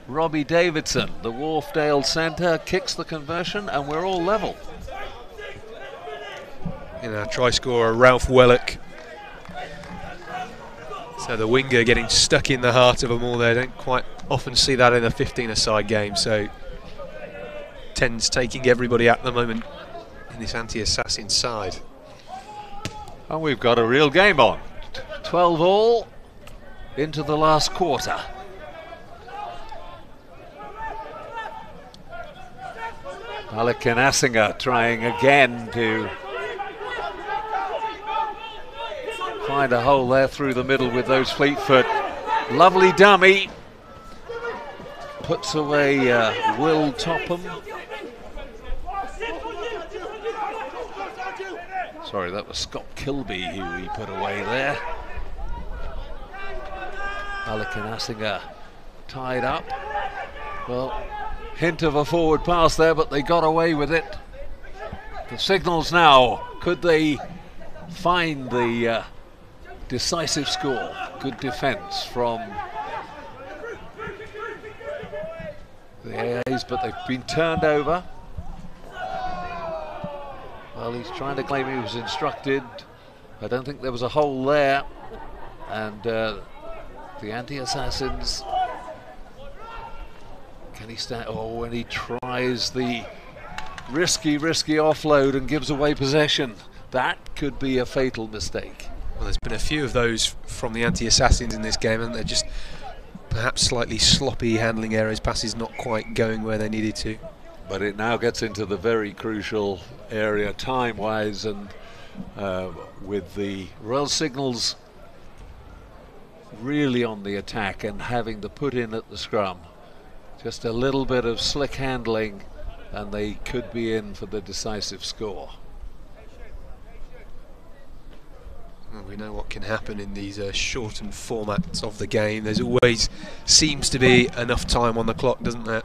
Robbie Davidson, the Wharfdale centre, kicks the conversion and we're all level.
In our try scorer, Ralph Wellock. So the winger getting stuck in the heart of them all there. Don't quite often see that in a 15-a-side game. So 10's taking everybody at the moment in this anti-assassin side.
And we've got a real game on. 12 all into the last quarter. Alec Assinger trying again to find a hole there through the middle with those fleet foot. Lovely dummy. Puts away Will Topham. Sorry, that was Scott Kilby who he put away there. Alec Assinger tied up. Well, hint of a forward pass there, but they got away with it. The signals now. Could they find the decisive score? Good defence from the AAs, but they've been turned over. Well, he's trying to claim he was instructed. I don't think there was a hole there. And the anti-assassins, can he stand? Oh, when he tries the risky offload and gives away possession. That could be a fatal mistake.
Well, there's been a few of those from the anti-assassins in this game, and they're just perhaps slightly sloppy handling errors, passes not quite going where they needed to.
But it now gets into the very crucial area time-wise, and with the Royal Signals really on the attack and having to put in at the scrum. Just a little bit of slick handling and they could be in for the decisive score.
Well, we know what can happen in these shortened formats of the game. There's always seems to be enough time on the clock, doesn't there?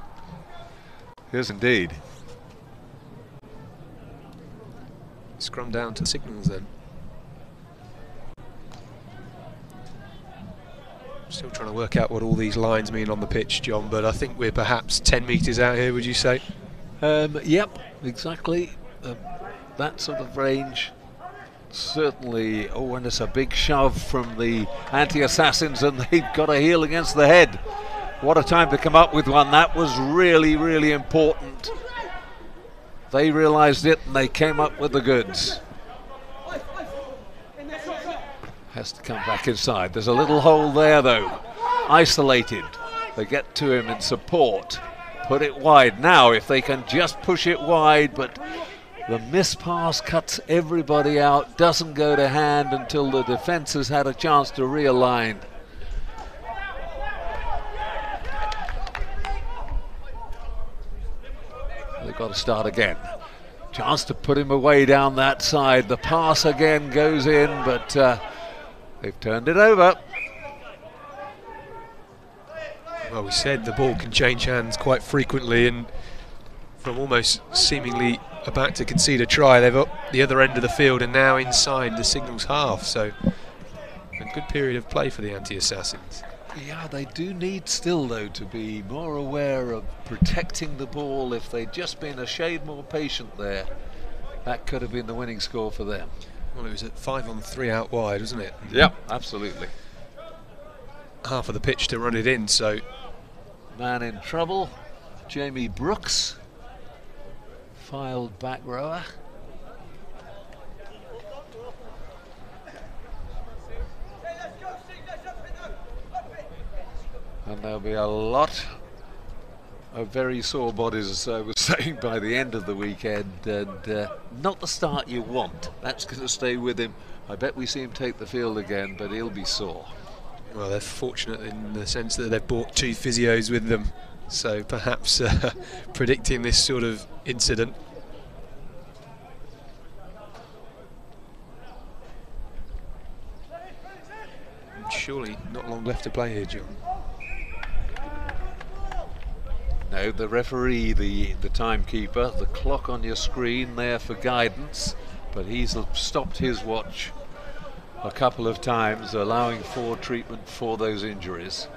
Yes, indeed.
Scrum down to signals then. Still trying to work out what all these lines mean on the pitch, John, but I think we're perhaps 10 metres out here, would you say?
Yep, exactly. That sort of range. Certainly. Oh, and it's a big shove from the anti-assassins, and they've got a heel against the head. What a time to come up with one. That was really, really important. They realised it and they came up with the goods. Has to come back inside. There's a little hole there though. Isolated. They get to him in support. Put it wide. Now if they can just push it wide, but the missed pass cuts everybody out, doesn't go to hand until the defence has had a chance to realign. They've got to start again. Chance to put him away down that side. The pass again goes in, but they've turned it over.
Well, we said the ball can change hands quite frequently, and from almost seemingly about to concede a try, they've up the other end of the field and now inside the Signals half. So a good period of play for the anti-assassins.
Yeah, they do need still though to be more aware of protecting the ball. If they'd just been a shade more patient there, that could have been the winning score for them.
Well, it was at 5-on-3 out wide, wasn't it?
Yep, absolutely.
Half of the pitch to run it in, so...
Man in trouble, Jamie Brooks, filed back rower. And there'll be a lot of very sore bodies, as I was saying, by the end of the weekend, and not the start you want. That's going to stay with him. I bet we see him take the field again, but he'll be sore.
Well, they're fortunate in the sense that they've brought 2 physios with them, so perhaps predicting this sort of incident. surely not long left to play here, John.
No, the referee, the timekeeper, the clock on your screen there for guidance, but he's stopped his watch a couple of times, allowing for treatment for those injuries.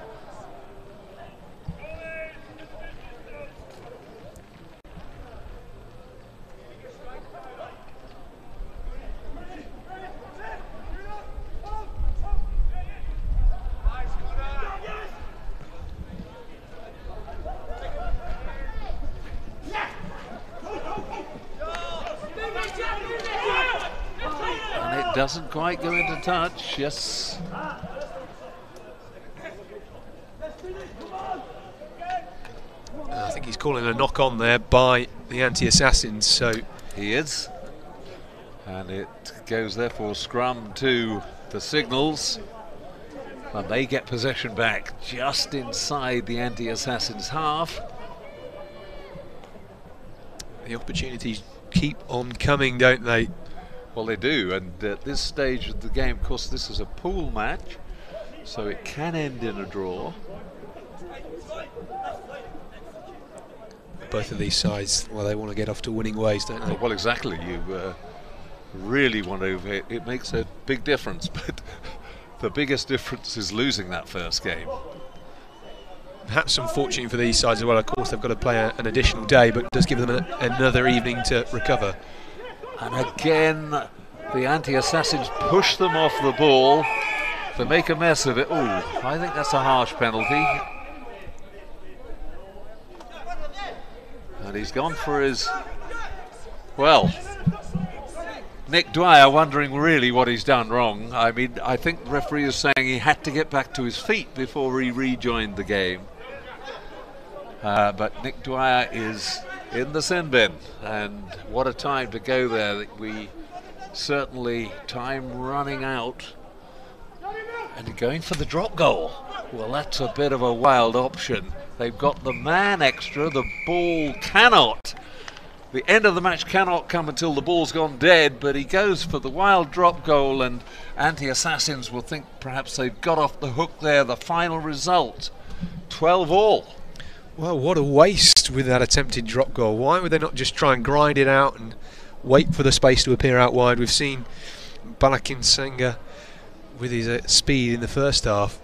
Doesn't quite go into touch, yes.
I think he's calling a knock on there by the anti-assassins, so
he is. And it goes therefore scrum to the Signals. And they get possession back just inside the anti-assassins half.
The opportunities keep on coming, don't they?
Well, they do, and at this stage of the game, of course, this is a pool match, so it can end in a draw.
Both of these sides, well, they want to get off to winning ways, don't they?
Well, exactly. You really want to. It makes a big difference, but the biggest difference is losing that first game.
Perhaps some fortune for these sides as well. Of course, they've got to play an additional day, but it does give them another evening to recover.
And again, the anti-assassins push them off the ball. They make a mess of it. Oh, I think that's a harsh penalty. And he's gone for his... Well, Nick Dwyer wondering really what he's done wrong. I mean, I think the referee is saying he had to get back to his feet before he rejoined the game. But Nick Dwyer is in the sin bin, and what a time to go there. We certainly, time running out, and going for the drop goal. Well, that's a bit of a wild option. They've got the man extra, the ball cannot, the end of the match cannot come until the ball's gone dead, but he goes for the wild drop goal, and anti-assassins will think perhaps they've got off the hook there. The final result, 12-all.
Well, what a waste with that attempted drop goal. Why would they not just try and grind it out and wait for the space to appear out wide? We've seen Balakin Senga with his speed in the first half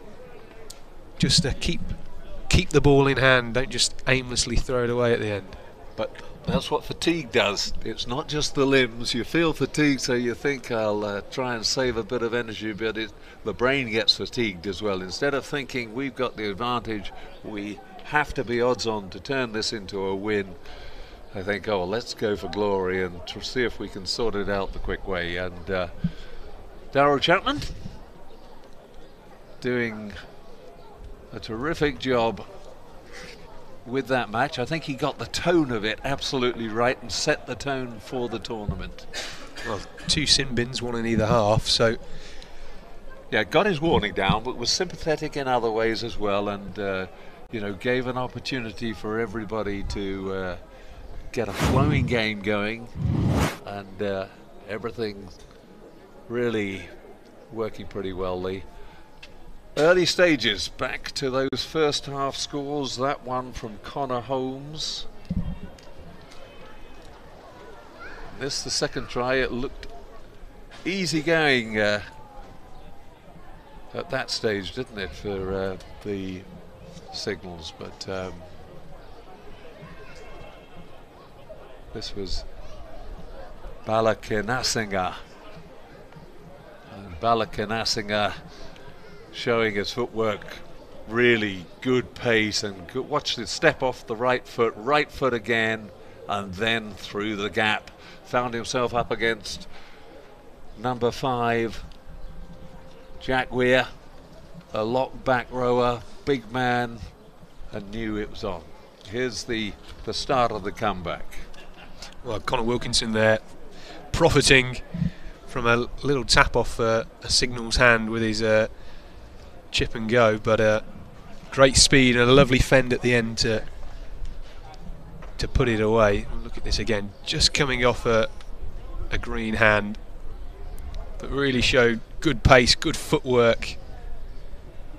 just keep the ball in hand, don't just aimlessly throw it away at the end.
But that's what fatigue does. It's not just the limbs. You feel fatigued, so you think, I'll try and save a bit of energy, but the brain gets fatigued as well. Instead of thinking we've got the advantage, we have to be odds on to turn this into a win, I think, oh, let's go for glory and see if we can sort it out the quick way. And Darryl Chapman doing a terrific job with that match. I think he got the tone of it absolutely right and set the tone for the tournament.
Well, 2 sin bins, 1 in either half, so
yeah, got his warning down, but was sympathetic in other ways as well, and you know, gave an opportunity for everybody to get a flowing game going, and everything really working pretty well. The early stages, back to those first half scores. That one from Connor Holmes. This, the second try, it looked easy going at that stage, didn't it, for the Signals, but this was Balakinasinger, and Balakinasinger showing his footwork, really good pace, and good, watch the step off the right foot again, and then through the gap, found himself up against number 5 Jack Weir, a lock back rower, big man, and knew it was on. Here's the start of the comeback.
Well, Connor Wilkinson there profiting from a little tap off a Signal's hand with his chip and go, but great speed and a lovely fend at the end to put it away. Look at this again, just coming off a green hand, but really showed good pace, good footwork,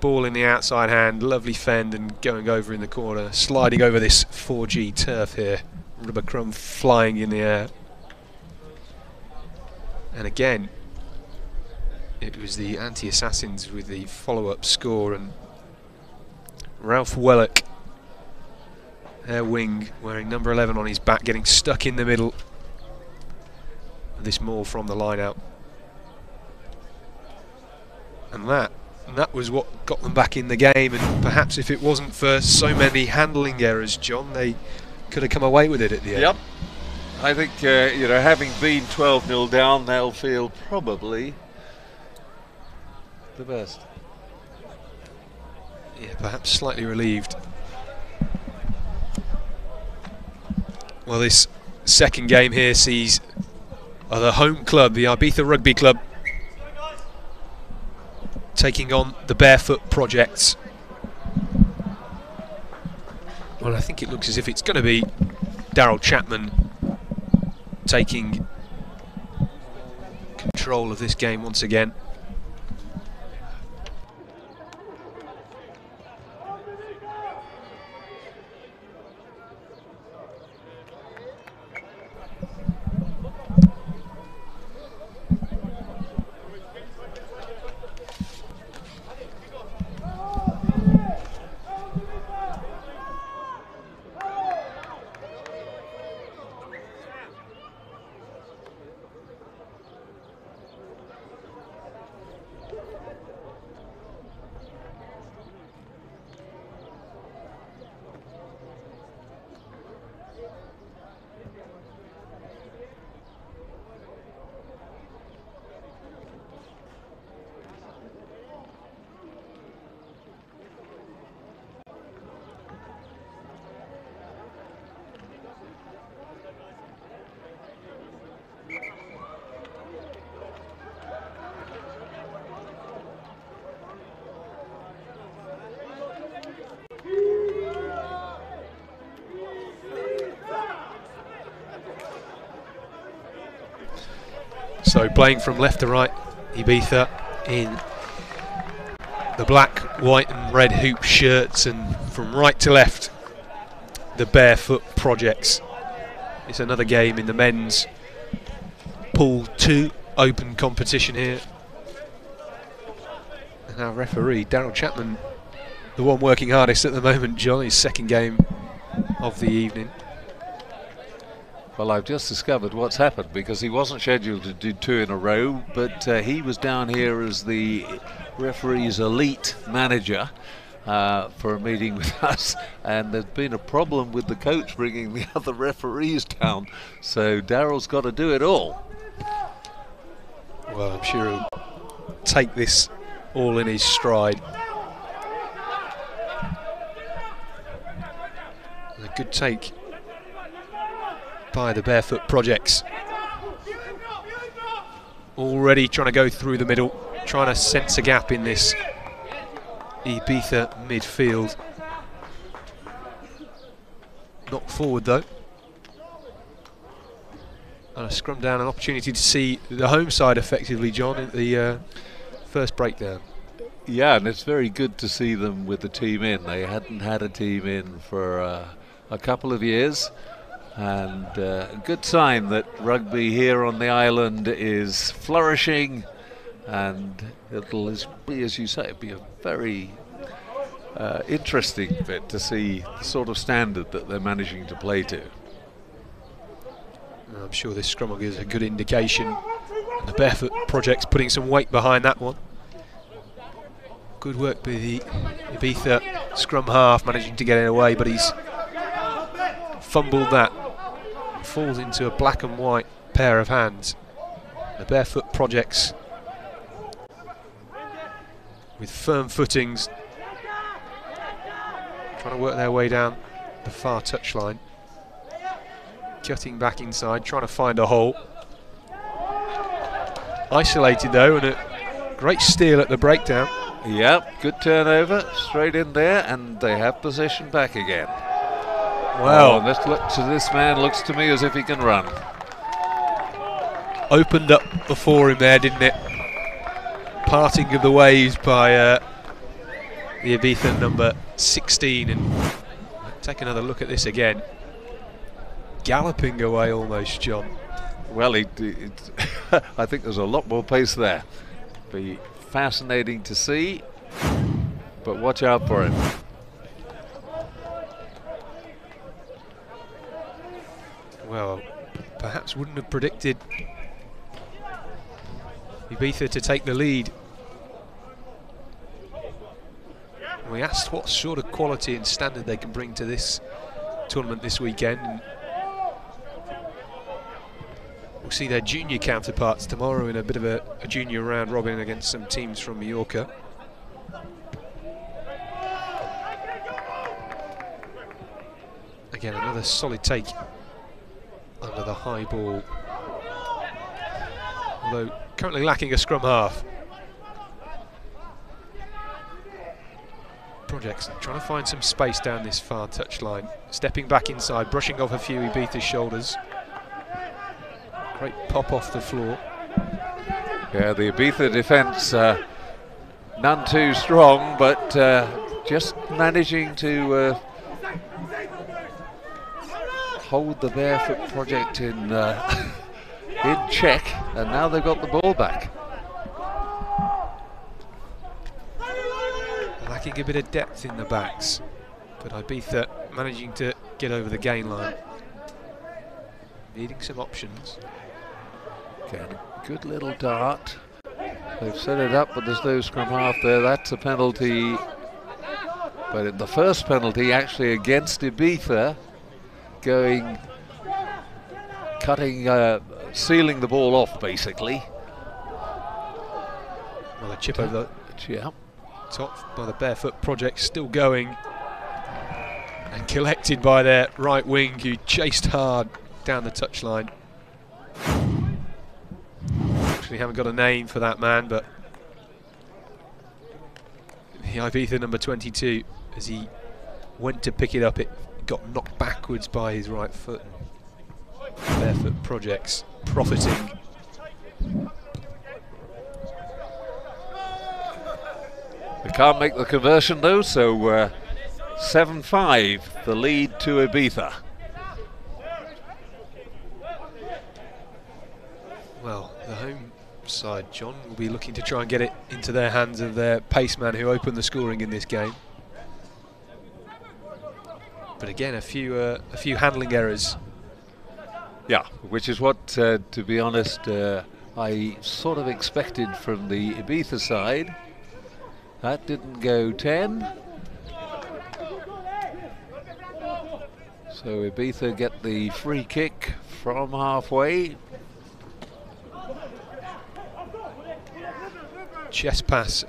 Ball in the outside hand, lovely fend and going over in the corner, sliding over this 4G turf here. Rubber crumb flying in the air. And again, it was the anti-assassins with the follow-up score, and Ralph Wellock, their wing, wearing number 11 on his back, getting stuck in the middle of this maul from the line out. And that was what got them back in the game, and perhaps if it wasn't for so many handling errors, John, they could have come away with it at the end.
Yep. I think, you know, having been 12-0 down, they'll feel probably the best.
Yeah, perhaps slightly relieved. Well, this second game here sees the home club, the Ibiza Rugby Club, taking on the Barefoot projects. Well, I think it looks as if it's going to be Daryl Chapman taking control of this game once again. So playing from left to right, Ibiza in the black, white and red hoop shirts, and from right to left, the Barefoot projects. It's another game in the men's Pool 2 open competition here. And our referee, Daryl Chapman, the one working hardest at the moment, John, his second game of the evening.
Well, I've just discovered what's happened, because he wasn't scheduled to do 2 in a row, but he was down here as the referee's elite manager for a meeting with us, and there's been a problem with the coach bringing the other referees down, so Daryl's got to do it all.
Well, I'm sure he'll take this all in his stride. And a good take by the Barefoot projects. Already trying to go through the middle, trying to sense a gap in this Ibiza midfield. Knocked forward though. And a scrum down, an opportunity to see the home side effectively, John, at the first breakdown.
Yeah, and it's very good to see them with the team in. They hadn't had a team in for a couple of years. And a good sign that rugby here on the island is flourishing, and it'll be, as you say, it'll be a very interesting bit to see the sort of standard that they're managing to play to.
I'm sure this scrum will give us a good indication, and the Barefoot project's putting some weight behind that one. Good work by the Ibiza scrum half, managing to get it away, but he's fumbled that. Falls into a black and white pair of hands. The Barefoot projects with firm footings, trying to work their way down the far touchline, cutting back inside, trying to find a hole. Isolated though, and a great steal at the breakdown.
Yep, good turnover, straight in there, and they have possession back again.
Well,
this man looks to me as if he can run.
Opened up before him there, didn't it? Parting of the waves by the Ibiza number 16, and take another look at this again. Galloping away almost, John.
Well, I think there's a lot more pace there. Be fascinating to see, but watch out for it.
Well, perhaps wouldn't have predicted Ibiza to take the lead. We asked what sort of quality and standard they can bring to this tournament this weekend. And we'll see their junior counterparts tomorrow in a bit of a junior round robin against some teams from Mallorca. Again, another solid take under the high ball, although currently lacking a scrum half. Projects trying to find some space down this far touchline, stepping back inside, brushing off a few Ibiza's shoulders. Great pop off the floor.
Yeah, the Ibiza defence none too strong, but just managing to hold the Barefoot project in check, and now they've got the ball back.
Lacking a bit of depth in the backs, but Ibiza managing to get over the gain line. Needing some options.
Again, good little dart. They've set it up, but there's no scrum half there. That's a penalty. But in the first penalty, actually against Ibiza, sealing the ball off, basically.
Well, a chip over
Yeah.
top by the Barefoot project, still going, and collected by their right wing, who chased hard down the touchline. Actually haven't got a name for that man, but the Ibiza number 22, as he went to pick it up, it got knocked backwards by his right foot. Barefoot projects profiting.
They can't make the conversion though, so 7-5, the lead to Ibiza.
Well, the home side, John, will be looking to try and get it into their hands of their paceman who opened the scoring in this game. But again, a few handling errors.
Yeah, which is what, to be honest, I sort of expected from the Ibiza side. That didn't go 10. So Ibiza get the free kick from halfway.
Chest pass,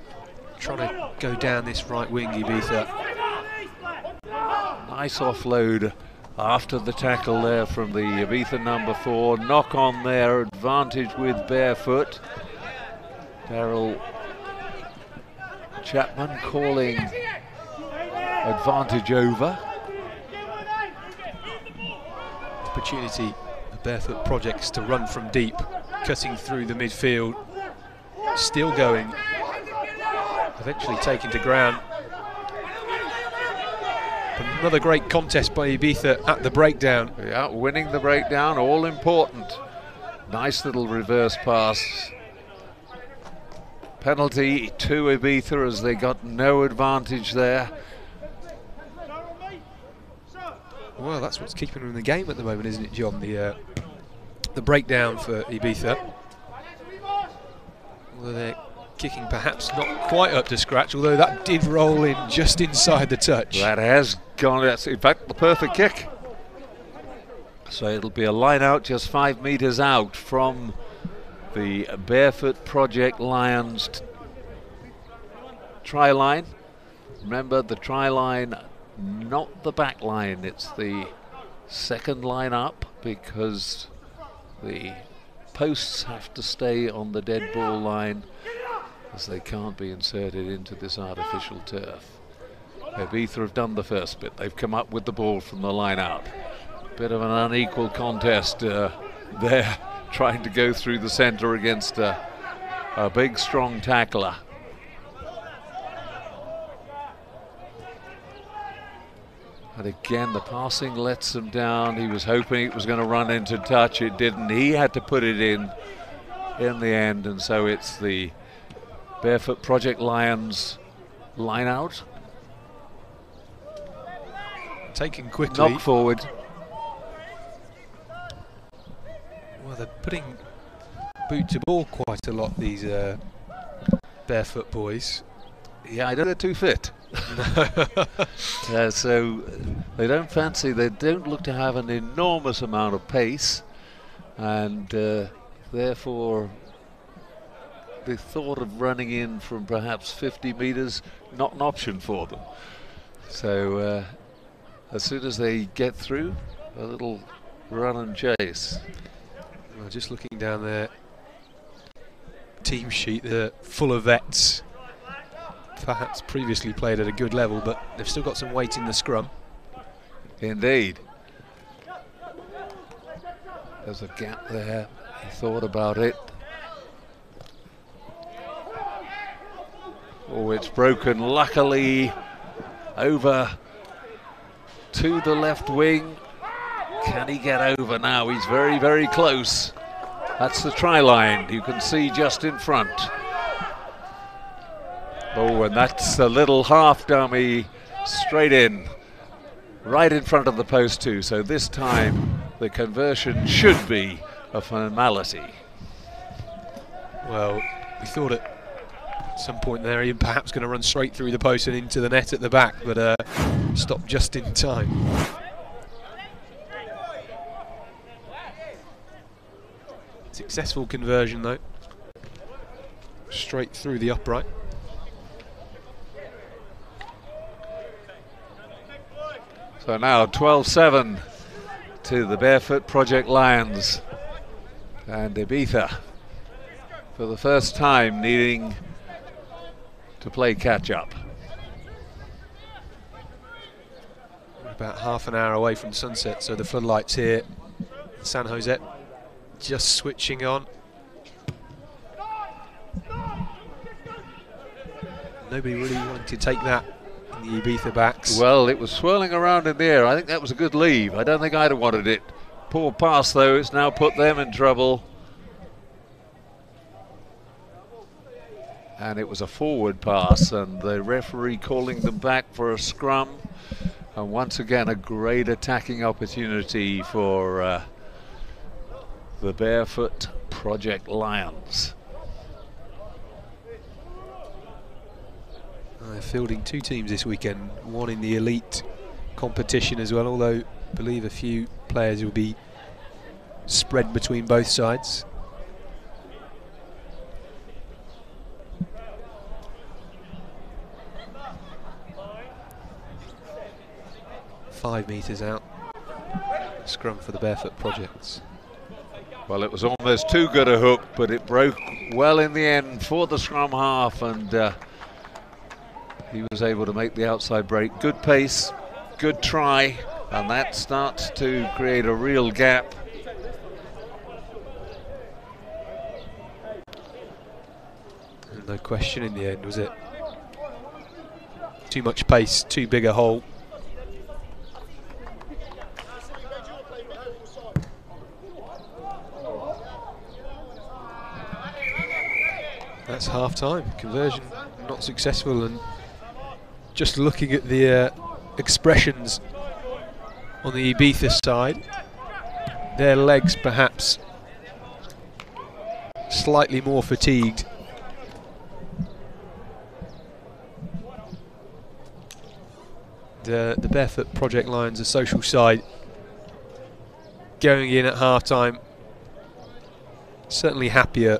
trying to go down this right wing, Ibiza.
Nice offload after the tackle there from the Ibiza number 4. Knock on there, advantage with Barefoot. Daryl Chapman calling advantage over.
Opportunity for Barefoot projects to run from deep, cutting through the midfield. Still going, eventually taken to ground. Another great contest by Ibiza at the breakdown.
Yeah, winning the breakdown, all important. Nice little reverse pass. Penalty to Ibiza as they got no advantage there.
Well, that's what's keeping them in the game at the moment, isn't it, John? The breakdown for Ibiza. Although they're kicking perhaps not quite up to scratch, although that did roll in just inside the touch.
That has gone, that's in fact the perfect kick. So it'll be a line out just 5 meters out from the Barefoot Project Lions try line. Remember, the try line, not the back line, it's the second line up, because the posts have to stay on the dead ball line as they can't be inserted into this artificial turf. Ibiza have done the first bit. They've come up with the ball from the line out. Bit of an unequal contest there, trying to go through the centre against a big strong tackler. And again, the passing lets him down. He was hoping it was going to run into touch. It didn't. He had to put it in the end. And so it's the Barefoot Project Lions line out.
Taken quickly.
Knock forward.
Well, they're putting boot to ball quite a lot, these Barefoot boys.
Yeah, I don't know, they're too fit. So they don't look to have an enormous amount of pace, and therefore the thought of running in from perhaps 50 metres, not an option for them. So as soon as they get through, a little run and chase.
Well, just looking down their team sheet, they're full of vets. Perhaps previously played at a good level, but they've still got some weight in the scrum.
Indeed. There's a gap there. He thought about it. Oh, it's broken, luckily, over to the left wing. Can he get over now? He's very, very close. That's the try line. You can see just in front. Oh, and that's a little half dummy straight in, right in front of the post too. So this time the conversion should be a formality.
Well, we thought at some point there he perhaps going to run straight through the post and into the net at the back, but stopped just in time. Successful conversion though, straight through the upright.
So now 12-7 to the Barefoot Project Lions, and Ibiza for the first time needing to play catch up.
We're about half an hour away from sunset, so the floodlights here in San Jose just switching on. Nobody really wanted to take that in the Ibiza backs.
Well, it was swirling around in the air. I think that was a good leave. I don't think I'd have wanted it. Poor pass though, it's now put them in trouble. And it was a forward pass, and the referee calling them back for a scrum. And once again, a great attacking opportunity for the Barefoot Project Lions.
They're fielding two teams this weekend, one in the elite competition as well, although I believe a few players will be spread between both sides. Five metres out. Scrum for the Barefoot Projects.
Well, it was almost too good a hook, but it broke well in the end for the scrum half, and he was able to make the outside break. Good pace, good try, and that starts to create a real gap.
And no question in the end, was it? Too much pace, too big a hole. That's half time. Conversion not successful, and just looking at the expressions on the Ibiza side, their legs perhaps slightly more fatigued. The Barefoot Project Lions, the social side, going in at half time certainly happier.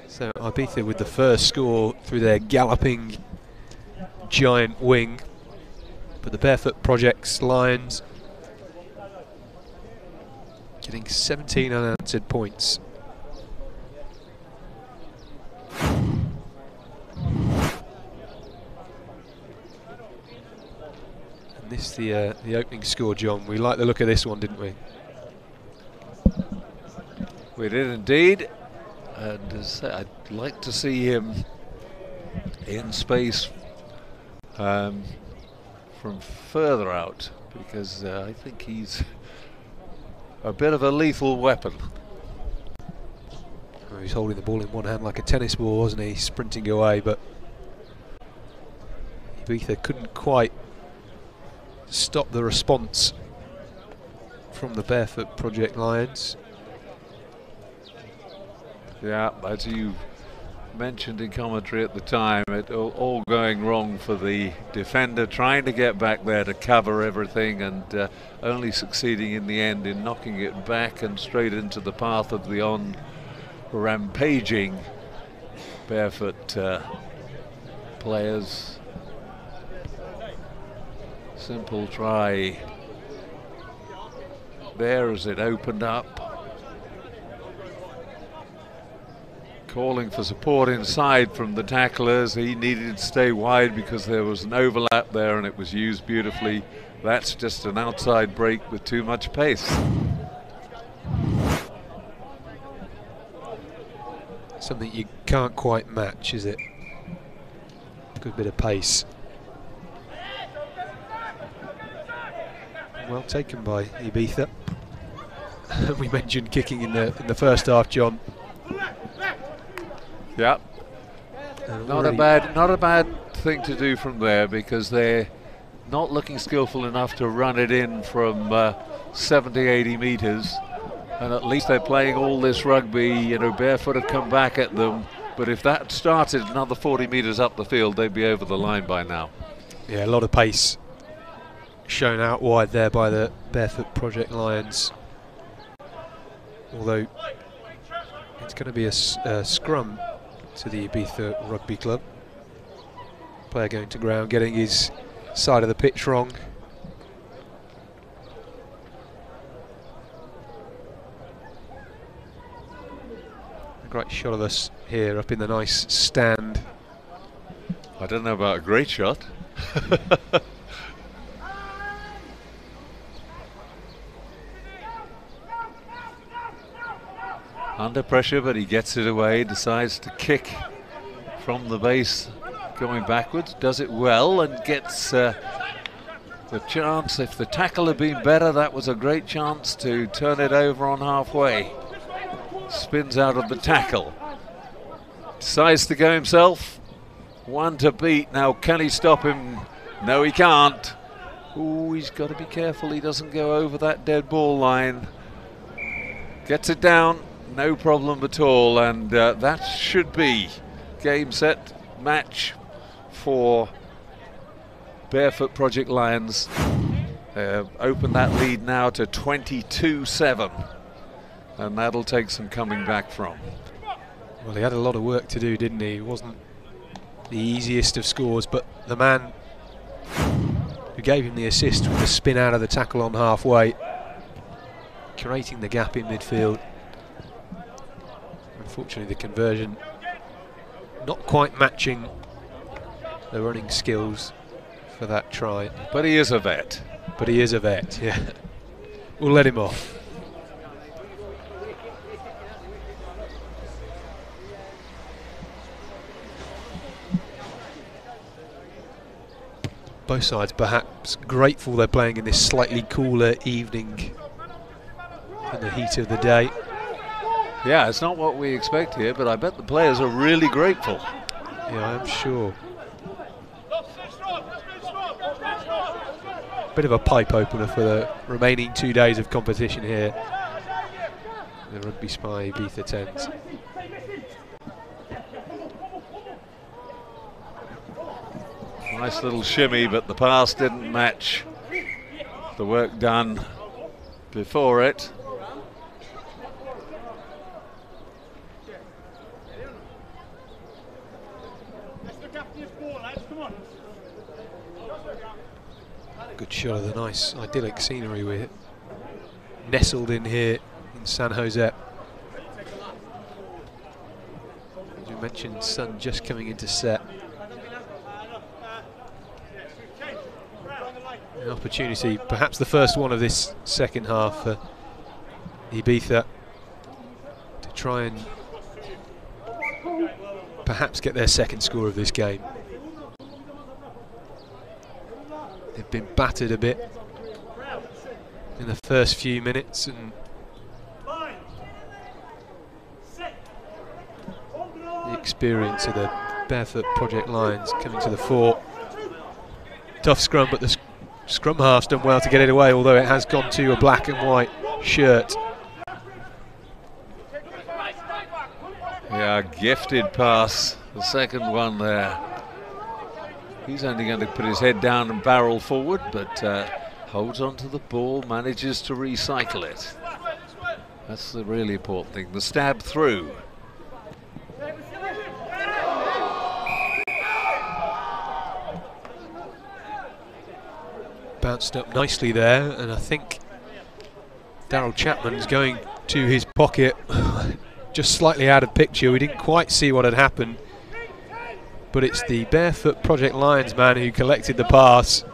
So Ibiza with the first score through their galloping giant wing, but the Barefoot Project's Lions getting 17 unanswered points. And this the opening score, John. We liked the look of this one, didn't we?
We did indeed. And as I said, I'd like to see him in space from further out, because I think he's a bit of a lethal weapon.
Well, he's holding the ball in one hand like a tennis ball, wasn't he? Sprinting away, but Ibiza couldn't quite stop the response from the Barefoot Project Lions.
Yeah, as you mentioned in commentary at the time, it all going wrong for the defender, trying to get back there to cover everything, and only succeeding in the end in knocking it back and straight into the path of the rampaging Barefoot players. Simple try there as it opened up. Calling for support inside from the tacklers. He needed to stay wide because there was an overlap there, and it was used beautifully. That's just an outside break with too much pace.
Something you can't quite match, is it? Good bit of pace. Well taken by Ibiza. We mentioned kicking in the first half, John.
Yeah, not a bad thing to do from there, because they're not looking skillful enough to run it in from 70-80 metres, and at least they're playing all this rugby. You know, Barefoot have come back at them, but if that started another 40 metres up the field, they'd be over the line by now.
Yeah, a lot of pace shown out wide there by the Barefoot Project Lions, although it's going to be a scrum to the Ibiza Rugby Club. Player going to ground, getting his side of the pitch wrong. A great shot of us here up in the nice stand.
I don't know about a great shot. Under pressure, but he gets it away, decides to kick from the base, going backwards, does it well, and gets the chance. If the tackle had been better, that was a great chance to turn it over on halfway. Spins out of the tackle, decides to go himself. One to beat. Now, can he stop him? No, he can't. Ooh, he's got to be careful he doesn't go over that dead ball line. Gets it down. No problem at all, and that should be game, set, match for Barefoot Project Lions. Open that lead now to 22-7, and that'll take some coming back from.
Well, he had a lot of work to do, didn't he? It wasn't the easiest of scores, but the man who gave him the assist with the spin out of the tackle on halfway, creating the gap in midfield. Unfortunately, the conversion not quite matching the running skills for that try.
But he is a vet.
But he is a vet, yeah. We'll let him off. Both sides perhaps grateful they're playing in this slightly cooler evening in the heat of the day.
Yeah, it's not what we expect here, but I bet the players are really grateful.
Yeah, I'm sure. Bit of a pipe opener for the remaining 2 days of competition here. The RugbySpy Ibiza 10's.
Nice little shimmy, but the pass didn't match the work done before it.
Good shot of the nice idyllic scenery with it. Nestled in here in San Jose. As you mentioned, sun just coming into set. An opportunity, perhaps the first one of this second half for Ibiza, to try and perhaps get their second score of this game. They've been battered a bit in the first few minutes, and the experience of the Barefoot Project Lions coming to the fore. Tough scrum, but the scrum half's done well to get it away, although it has gone to a black and white shirt.
Yeah, gifted pass, the second one there. He's only going to put his head down and barrel forward, but holds on to the ball, manages to recycle it. That's the really important thing, the stab through.
Bounced up nicely there, and I think Daryl Chapman's going to his pocket, just slightly out of picture. We didn't quite see what had happened, but it's the Barefoot Project Lions man who collected the pass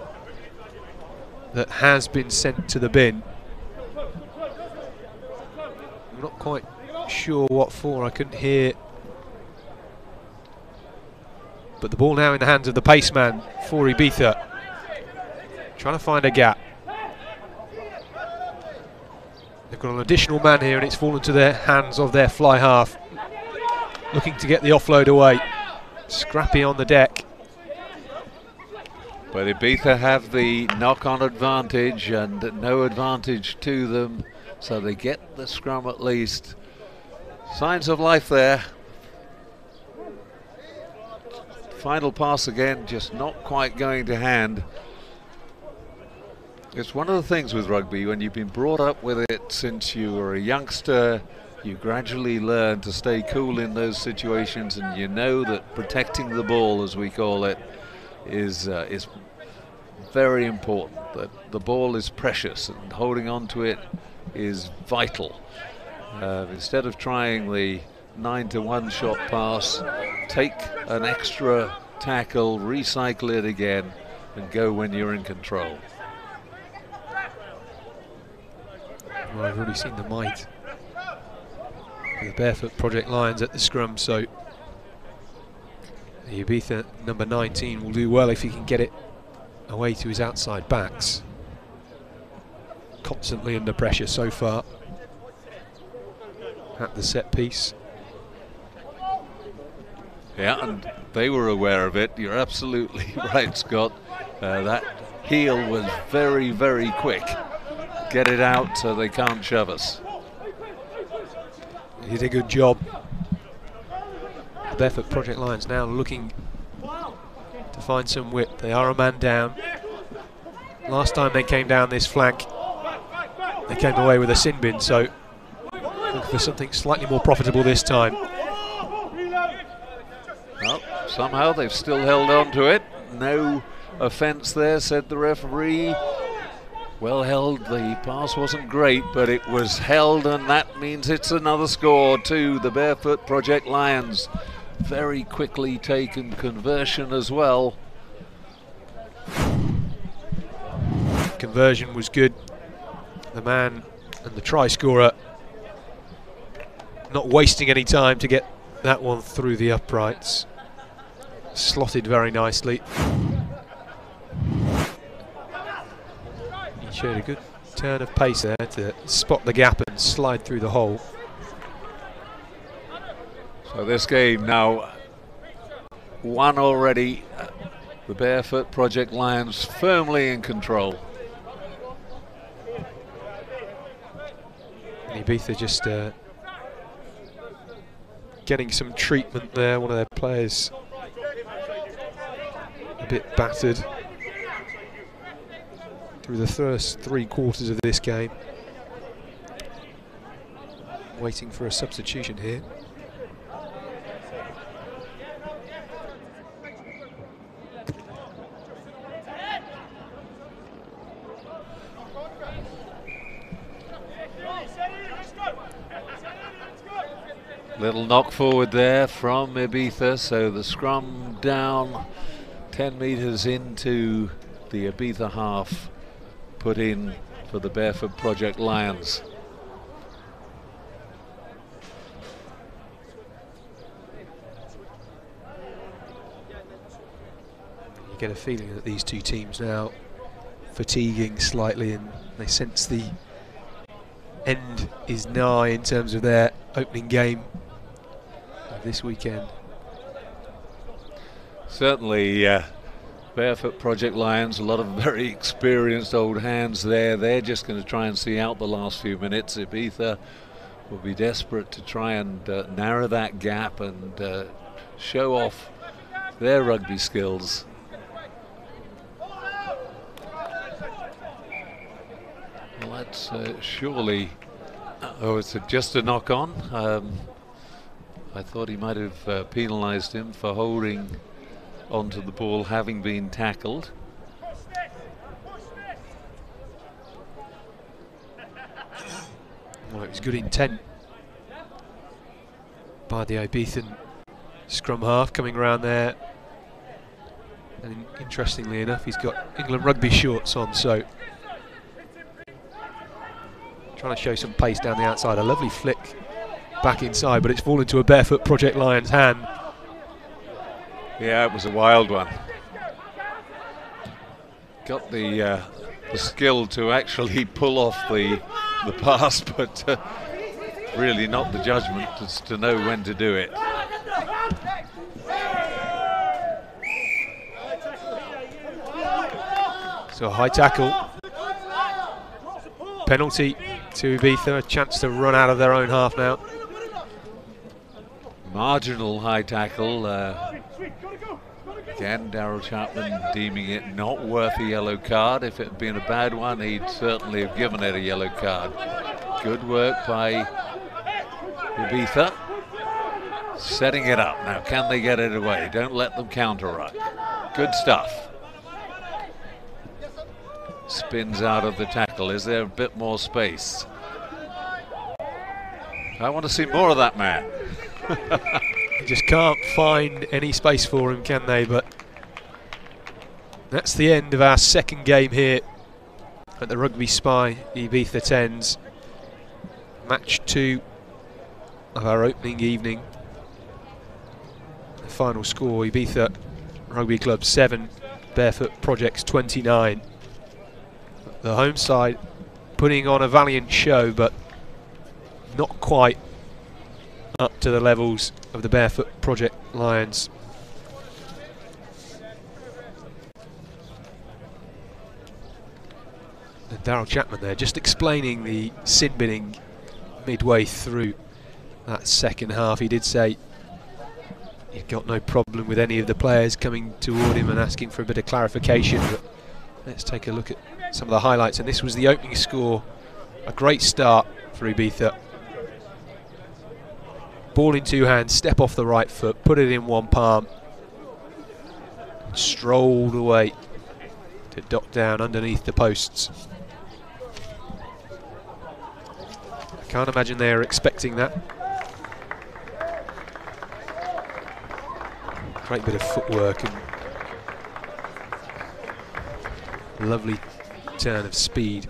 that has been sent to the bin. I'm not quite sure what for, I couldn't hear. But the ball now in the hands of the pace man for Ibiza, trying to find a gap. They've got an additional man here, and it's fallen to the hands of their fly half, looking to get the offload away. Scrappy on the deck.
But Ibiza have the knock-on advantage and no advantage to them, so they get the scrum at least. Signs of life there. Final pass again, just not quite going to hand. It's one of the things with rugby, when you've been brought up with it since you were a youngster, you gradually learn to stay cool in those situations, and you know that protecting the ball, as we call it, is very important. That the ball is precious and holding on to it is vital. Instead of trying the 9-to-1 shot pass, take an extra tackle, recycle it again, and go when you're in control.
Well, I've already seen the might of the Barefoot Project Lions at the scrum, so the Ibiza number 19 will do well if he can get it away to his outside backs. Constantly under pressure so far at the set piece.
Yeah, and they were aware of it. You're absolutely right, Scott. That heel was very, very quick. Get it out so they can't shove us.
He did a good job. The Barefoot Project Lions now looking to find some width. They are a man down. Last time they came down this flank, they came away with a sin bin, so looking for something slightly more profitable this time.
Well, somehow they've still held on to it. No offence there, said the referee. Well held, the pass wasn't great, but it was held, and that means it's another score to the Barefoot Project Lions. Very quickly taken conversion as well.
Conversion was good. The man and the try scorer not wasting any time to get that one through the uprights. Slotted very nicely. He showed a good turn of pace there to spot the gap and slide through the hole.
So this game now won already. The Barefoot Project Lions firmly in control.
Ibiza just getting some treatment there. One of their players a bit battered through the first 3 quarters of this game. Waiting for a substitution here.
Little knock forward there from Ibiza, so the scrum down 10 metres into the Ibiza half, put in for the Barefoot Project Lions.
You get a feeling that these two teams now fatiguing slightly, and they sense the end is nigh in terms of their opening game of this weekend.
Certainly, Barefoot Project Lions, a lot of very experienced old hands there. They're just going to try and see out the last few minutes. Ibiza will be desperate to try and narrow that gap and show off their rugby skills. Well, that's surely... oh, it's just a knock on. I thought he might have penalised him for holding onto the ball having been tackled.
Well, it was good intent by the Ibizan scrum half coming around there, and interestingly enough he's got England rugby shorts on, so trying to show some pace down the outside. A lovely flick back inside, but it's fallen to a Barefoot Project Lions hand.
Yeah, it was a wild one. Got the skill to actually pull off the pass, but really not the judgment to know when to do it.
So a high tackle, penalty to Ibiza, a chance to run out of their own half now.
Marginal high tackle. Again, Daryl Chapman deeming it not worth a yellow card. If it had been a bad one, he'd certainly have given it a yellow card. Good work by Ibiza. Setting it up. Now, can they get it away? Don't let them counter-ruck. Good stuff. Spins out of the tackle. Is there a bit more space? I want to see more of that man.
They just can't find any space for him, can they? But that's the end of our second game here at the RugbySpy Ibiza 10's. Match 2 of our opening evening. The final score, Ibiza Rugby Club 7, Barefoot Projects 29. The home side putting on a valiant show, but not quite up to the levels of the Barefoot Project Lions. And Daryl Chapman there just explaining the sin binning midway through that second half. He did say he'd got no problem with any of the players coming toward him and asking for a bit of clarification. But let's take a look at some of the highlights. And this was the opening score. A great start for Ibiza. Ball in two hands, step off the right foot, put it in one palm, and strolled away to dock down underneath the posts. I can't imagine they're expecting that. Great bit of footwork and lovely turn of speed.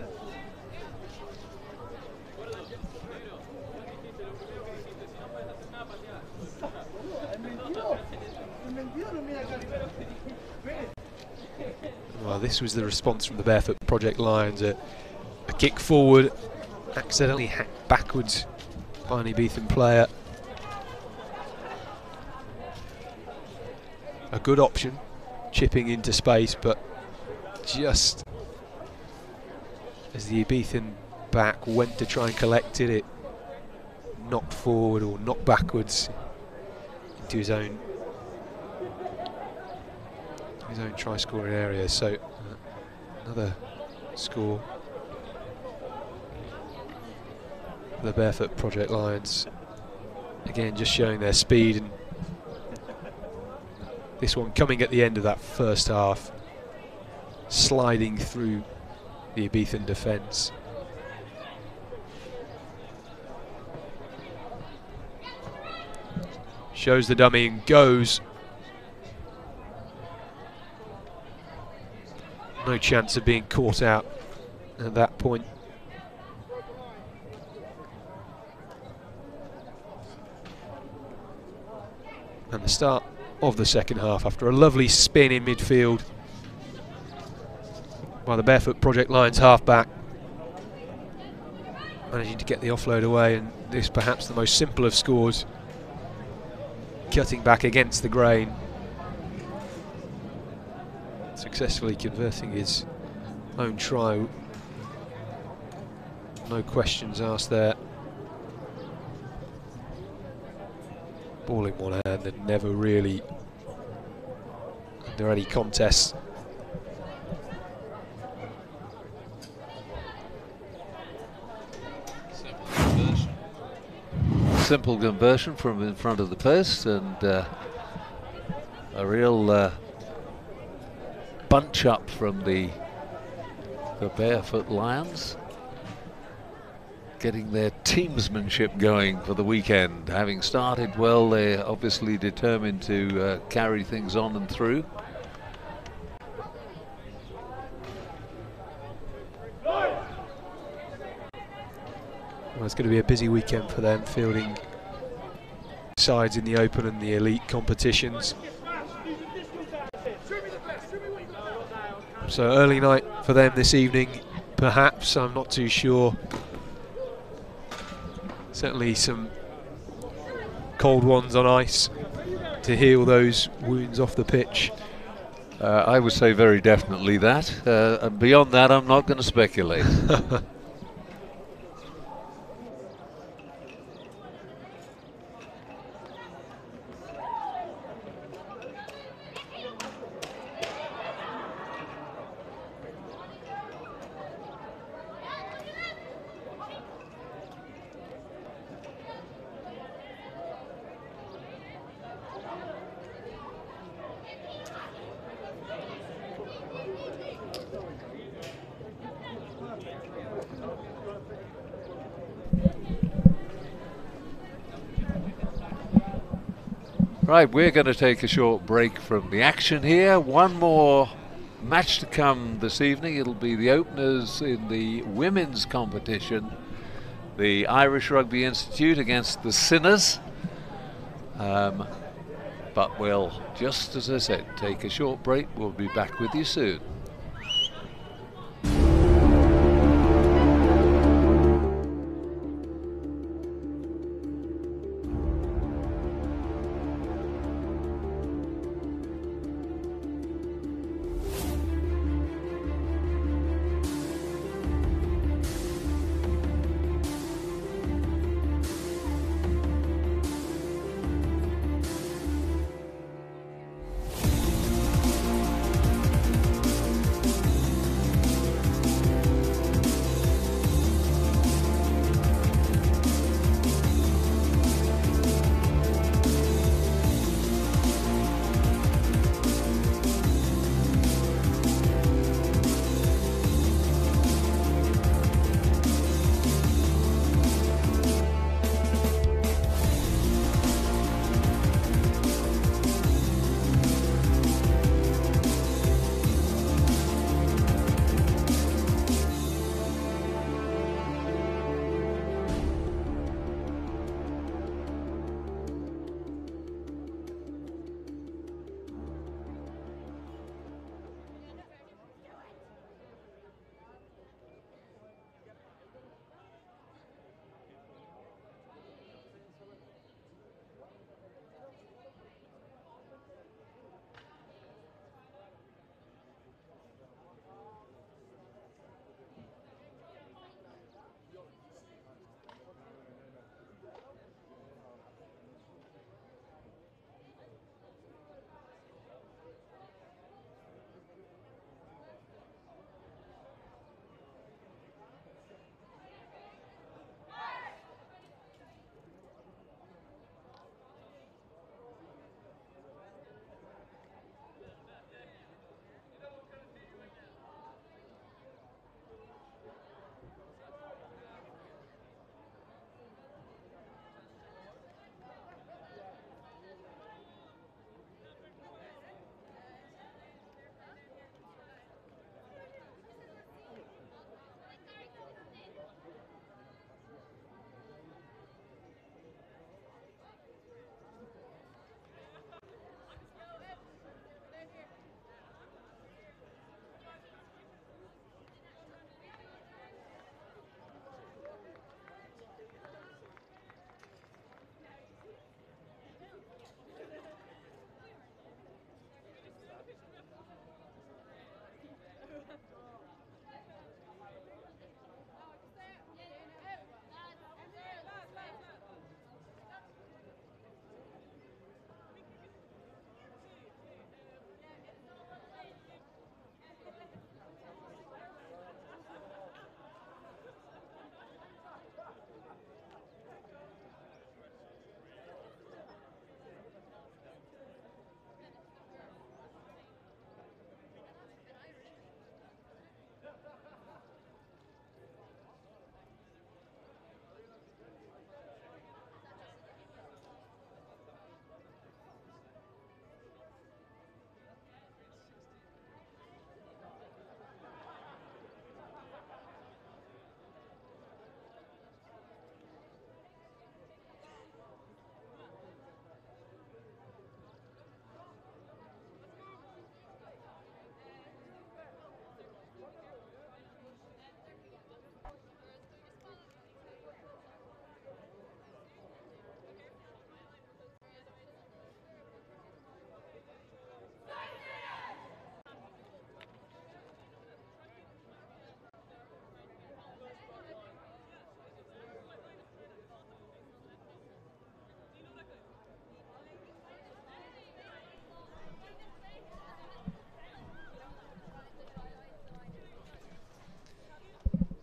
Well, this was the response from the Barefoot Project Lions. A kick forward, accidentally hacked backwards by an Ibizan player. A good option, chipping into space, but just as the Ibizan back went to try and collect it, it knocked forward or knocked backwards into his own try-scoring area. So another score for the Barefoot Project Lions. Again, just showing their speed, and this one coming at the end of that first half, sliding through the Ibizan defence. Shows the dummy and goes. No chance of being caught out at that point. And the start of the second half, after a lovely spin in midfield by the Barefoot Project Lions half-back, managing to get the offload away, and this perhaps the most simple of scores, cutting back against the grain, successfully converting his own try. No questions asked there. Ball in one hand and never really under any contest.
Simple conversion from in front of the post, and a real bunch up from the Barefoot Lions, getting their teamsmanship going for the weekend. Having started well, they're obviously determined to carry things on and through.
Well, it's going to be a busy weekend for them, fielding sides in the Open and the elite competitions. So early night for them this evening, perhaps, I'm not too sure. Certainly some cold ones on ice to heal those wounds off the pitch.
I would say very definitely that. And beyond that, I'm not going to speculate. Right, we're going to take a short break from the action here. One more match to come this evening. It'll be the openers in the women's competition. The Irish Rugby Institute against the Sinners. But we'll, just as I said, take a short break. We'll be back with you soon.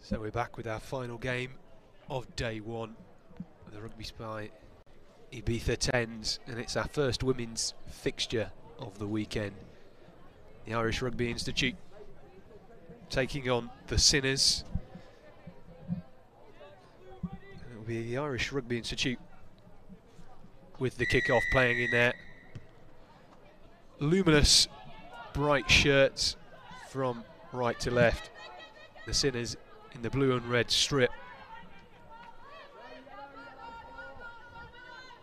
So we're back with our final game of day one of the RugbySpy Ibiza 10's, and it's our first women's fixture of the weekend. The Irish Rugby Institute taking on the Sinners. And it will be the Irish Rugby Institute with the kick-off playing in their luminous bright shirts from right to left. The Sinners in the blue and red strip,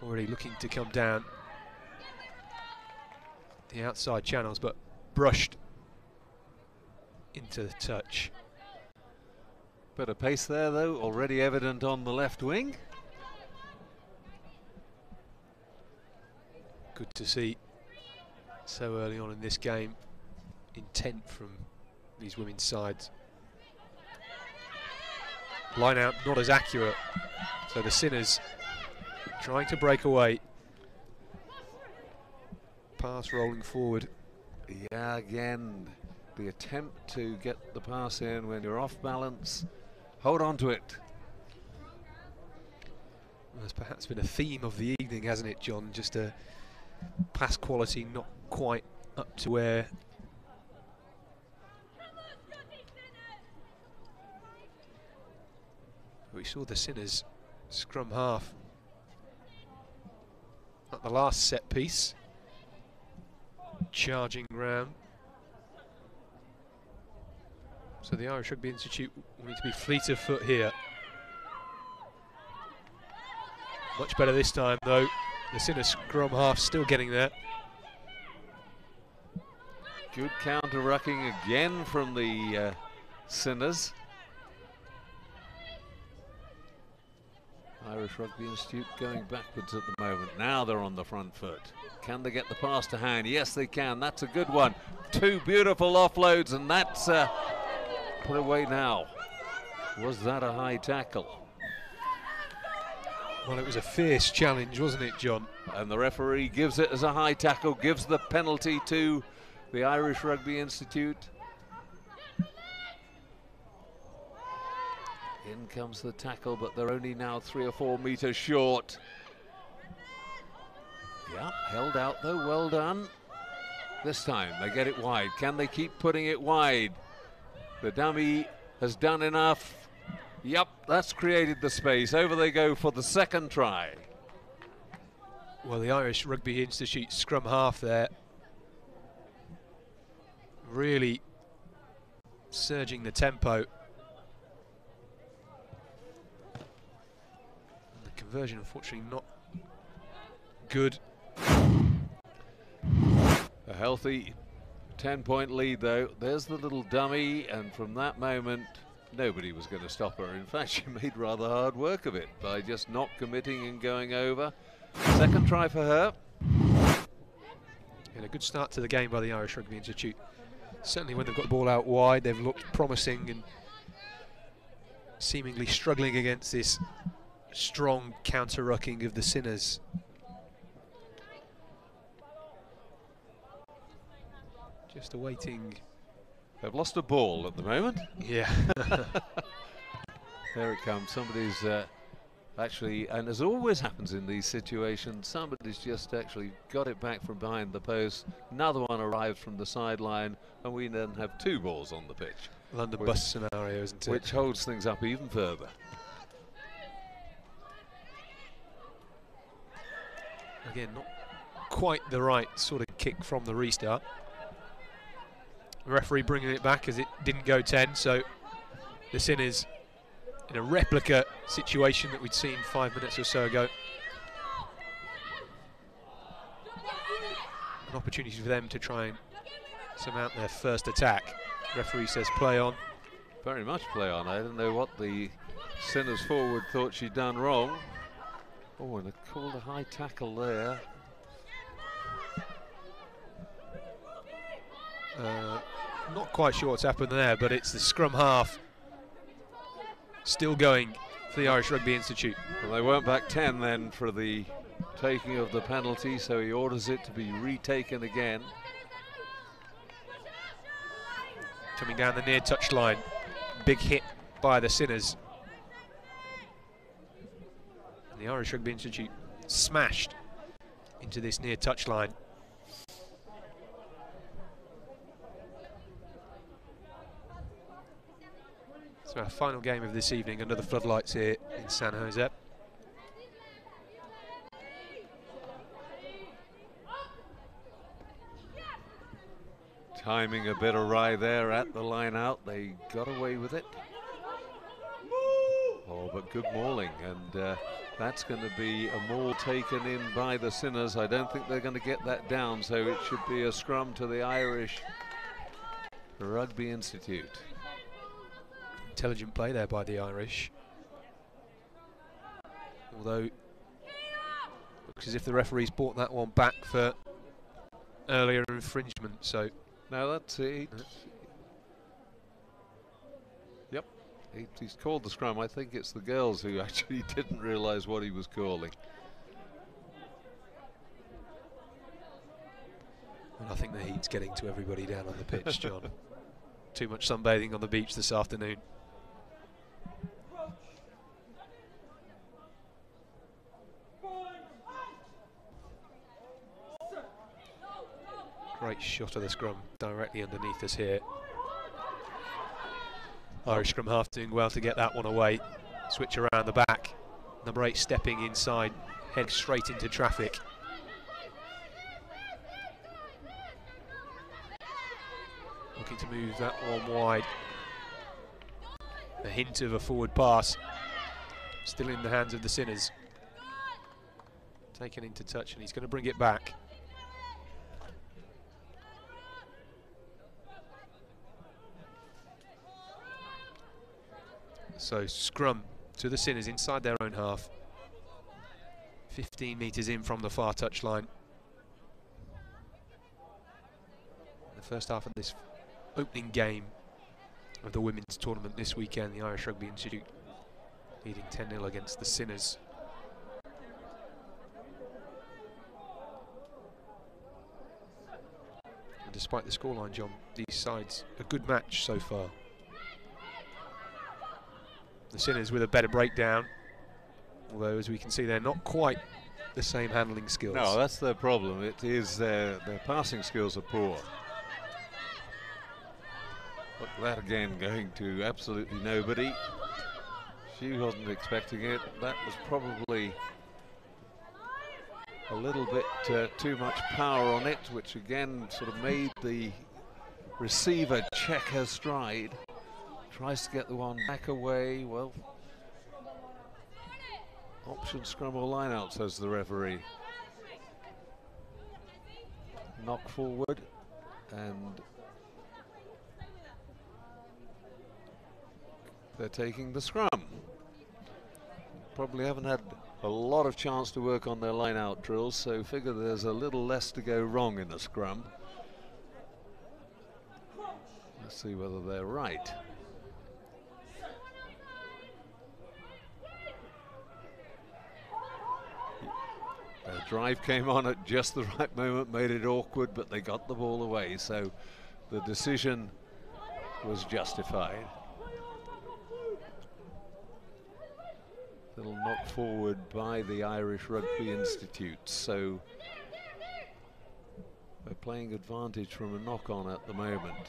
already looking to come down the outside channels, but brushed into the touch.
Bit of pace there though, already evident on the left wing.
Good to see so early on in this game, intent from these women's sides. Line out not as accurate, so the Sinners trying to break away. Pass rolling forward.
Yeah, again, the attempt to get the pass in when you're off balance. Hold on to it.
Well, there's perhaps been a theme of the evening, hasn't it, John? Just a pass quality not quite up to where we saw the Sinners scrum half at the last set piece, charging round. So the Irish Rugby Institute will need to be fleet of foot here. Much better this time though. The Sinners scrum half still getting there.
Good counter-rucking again from the Sinners. Irish Rugby Institute going backwards at the moment. Now they're on the front foot. Can they get the pass to hand? Yes, they can. That's a good one. Two beautiful offloads, and that's put away now. Was that a high tackle?
Well, it was a fierce challenge, wasn't it, John?
And the referee gives it as a high tackle, gives the penalty to the Irish Rugby Institute. In comes the tackle, but they're only now 3 or 4 meters short. Yeah, held out though, well done. This time they get it wide. Can they keep putting it wide? The dummy has done enough. Yep, that's created the space. Over they go for the second try.
Well, the Irish Rugby Institute scrum half there, really surging the tempo. Conversion unfortunately not good.
A healthy 10-point lead though. There's the little dummy, and from that moment nobody was going to stop her. In fact, she made rather hard work of it by just not committing and going over. Second try for her.
And a good start to the game by the Irish Rugby Institute. Certainly when they've got the ball out wide, they've looked promising and seemingly struggling against this strong counter-rucking of the Sinners. Just awaiting.
They've lost a ball at the moment.
Yeah.
There it comes. Somebody's actually, and as always happens in these situations, somebody's just actually got it back from behind the post. Another one arrives from the sideline, and we then have 2 balls on the pitch.
London bus scenario, isn't it?
Which holds things up even further.
Again, not quite the right sort of kick from the restart. The referee bringing it back as it didn't go 10, so the Sinners in a replica situation that we'd seen 5 minutes or so ago. An opportunity for them to try and surmount their first attack. Referee says play on.
Very much play on. I don't know what the Sinners forward thought she'd done wrong. Oh, and they called a high tackle there.
Not quite sure what's happened there, but it's the scrum half still going for the Irish Rugby Institute.
Well, they weren't back 10 then for the taking of the penalty, so he orders it to be retaken again.
Coming down the near touchline, big hit by the Sinners. And the Irish Rugby Institute smashed into this near touchline. So our final game of this evening under the floodlights here in San Jose.
Timing a bit awry there at the line out. They got away with it. Oh, but good mauling, and that's going to be a maul taken in by the Sinners. I don't think they're going to get that down, so it should be a scrum to the Irish Rugby Institute.
Intelligent play there by the Irish. Although, looks as if the referees brought that one back for earlier infringement, so...
No, that's it. Yep, he's called the scrum. I think it's the girls who actually didn't realise what he was calling.
And I think the heat's getting to everybody down on the pitch, John. Too much sunbathing on the beach this afternoon. Great shot of the scrum directly underneath us here. Irish scrum half doing well to get that one away. Switch around the back. Number 8 stepping inside, head straight into traffic. Looking to move that one wide. A hint of a forward pass. Still in the hands of the Sinners. Taken into touch, and he's going to bring it back. So scrum to the Sinners inside their own half. 15 metres in from the far touchline. The first half of this opening game of the women's tournament this weekend, the Irish Rugby Institute leading 10-0 against the Sinners. And despite the scoreline, John, these sides a good match so far. The Sinners with a better breakdown, although as we can see they're not quite the same handling skills.
No, that's their problem. It is their passing skills are poor. Look, that again going to absolutely nobody. She wasn't expecting it. That was probably a little bit too much power on it, which again sort of made the receiver check her stride. Tries to get the one back away. Well, option scrum or line out, says the referee. Knock forward, and they're taking the scrum. Probably haven't had a lot of chance to work on their line out drills, so figure there's a little less to go wrong in a scrum. Let's see whether they're right. Their drive came on at just the right moment, made it awkward, but they got the ball away, so the decision was justified. Little knock forward by the Irish Rugby Institute, so they're playing advantage from a knock on at the moment.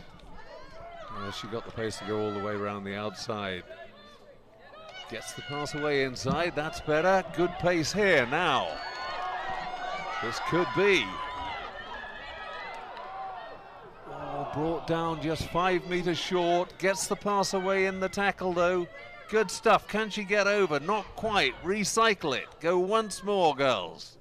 She got the pace to go all the way around the outside. Gets the pass away inside, that's better. Good pace here now. This could be. Oh, brought down just 5 metres short. Gets the pass away in the tackle though. Good stuff. Can she get over? Not quite. Recycle it. Go once more, girls.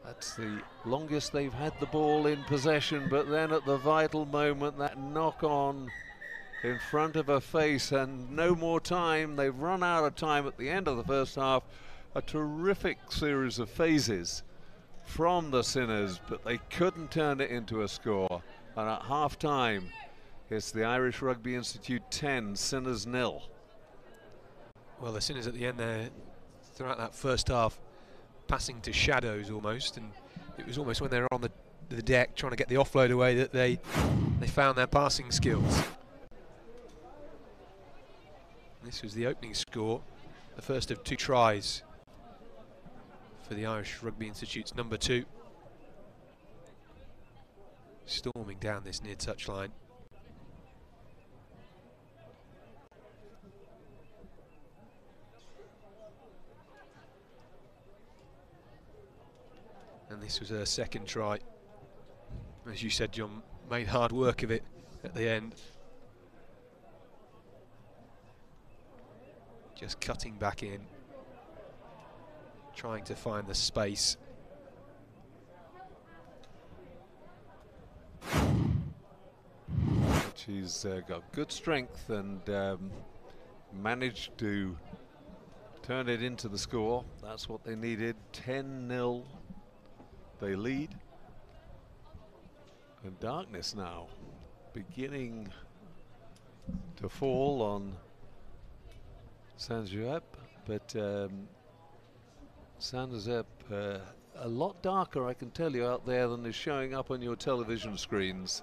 That's the longest they've had the ball in possession, but then at the vital moment, that knock on in front of her face, and no more time. They've run out of time at the end of the first half. A terrific series of phases from the Sinners, but they couldn't turn it into a score. And at half time, it's the Irish Rugby Institute 10, Sinners 0.
Well, the Sinners at the end there, throughout that first half, passing to shadows almost, and it was almost when they were on the deck trying to get the offload away that they found their passing skills. This was the opening score, the first of 2 tries for the Irish Rugby Institute's number 2. Storming down this near touchline. And this was her second try. As you said, John, made hard work of it at the end. Just cutting back in, trying to find the space.
She's got good strength and managed to turn it into the score. That's what they needed. 10-0 they lead. And darkness now beginning to fall on Saint-Joseph, but Saint-Joseph a lot darker, I can tell you, out there than is showing up on your television screens.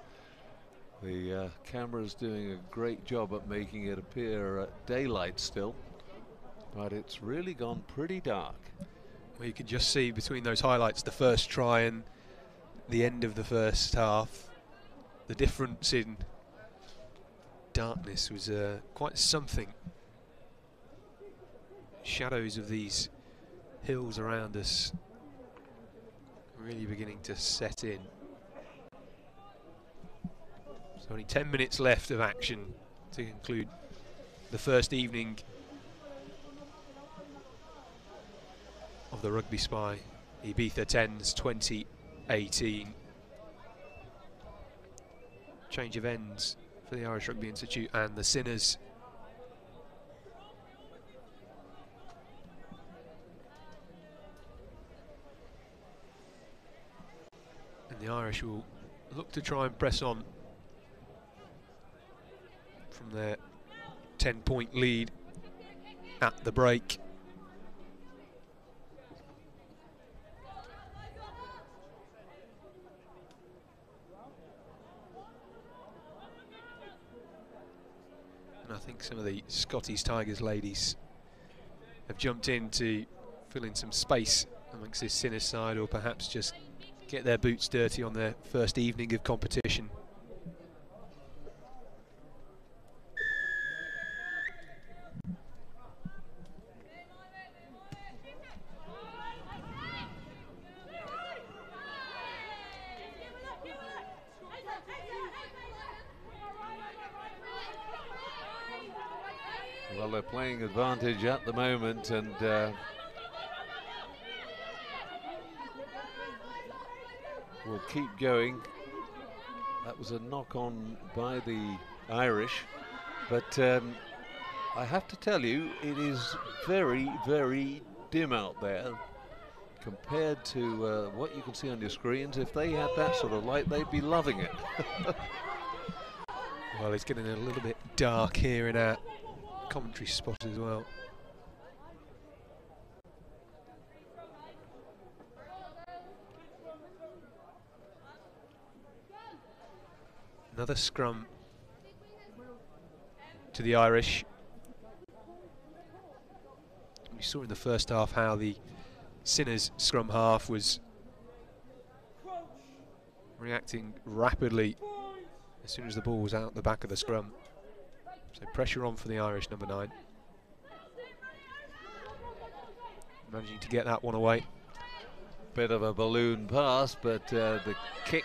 The camera's doing a great job at making it appear daylight still, but it's really gone pretty dark.
Well, you can just see between those highlights the first try and the end of the first half. The difference in darkness was quite something. Shadows of these hills around us really beginning to set in. So only 10 minutes left of action to conclude the first evening of the RugbySpy Ibiza 10's 2018. Change of ends for the Irish Rugby Institute and the Sinners. And the Irish will look to try and press on from their 10-point lead at the break. And I think some of the Scottish Tigers ladies have jumped in to fill in some space amongst this Sinners side, or perhaps just get their boots dirty on their first evening of competition.
Well, they're playing advantage at the moment, and will keep going. That was a knock on by the Irish, but I have to tell you, it is very, very dim out there compared to what you can see on your screens. If they had that sort of light, they'd be loving it.
Well, it's getting a little bit dark here in our commentary spot as well. Another scrum to the Irish. We saw in the first half how the Sinners scrum half was reacting rapidly as soon as the ball was out the back of the scrum. So pressure on for the Irish number 9. Managing to get that one away.
Bit of a balloon pass, but the kick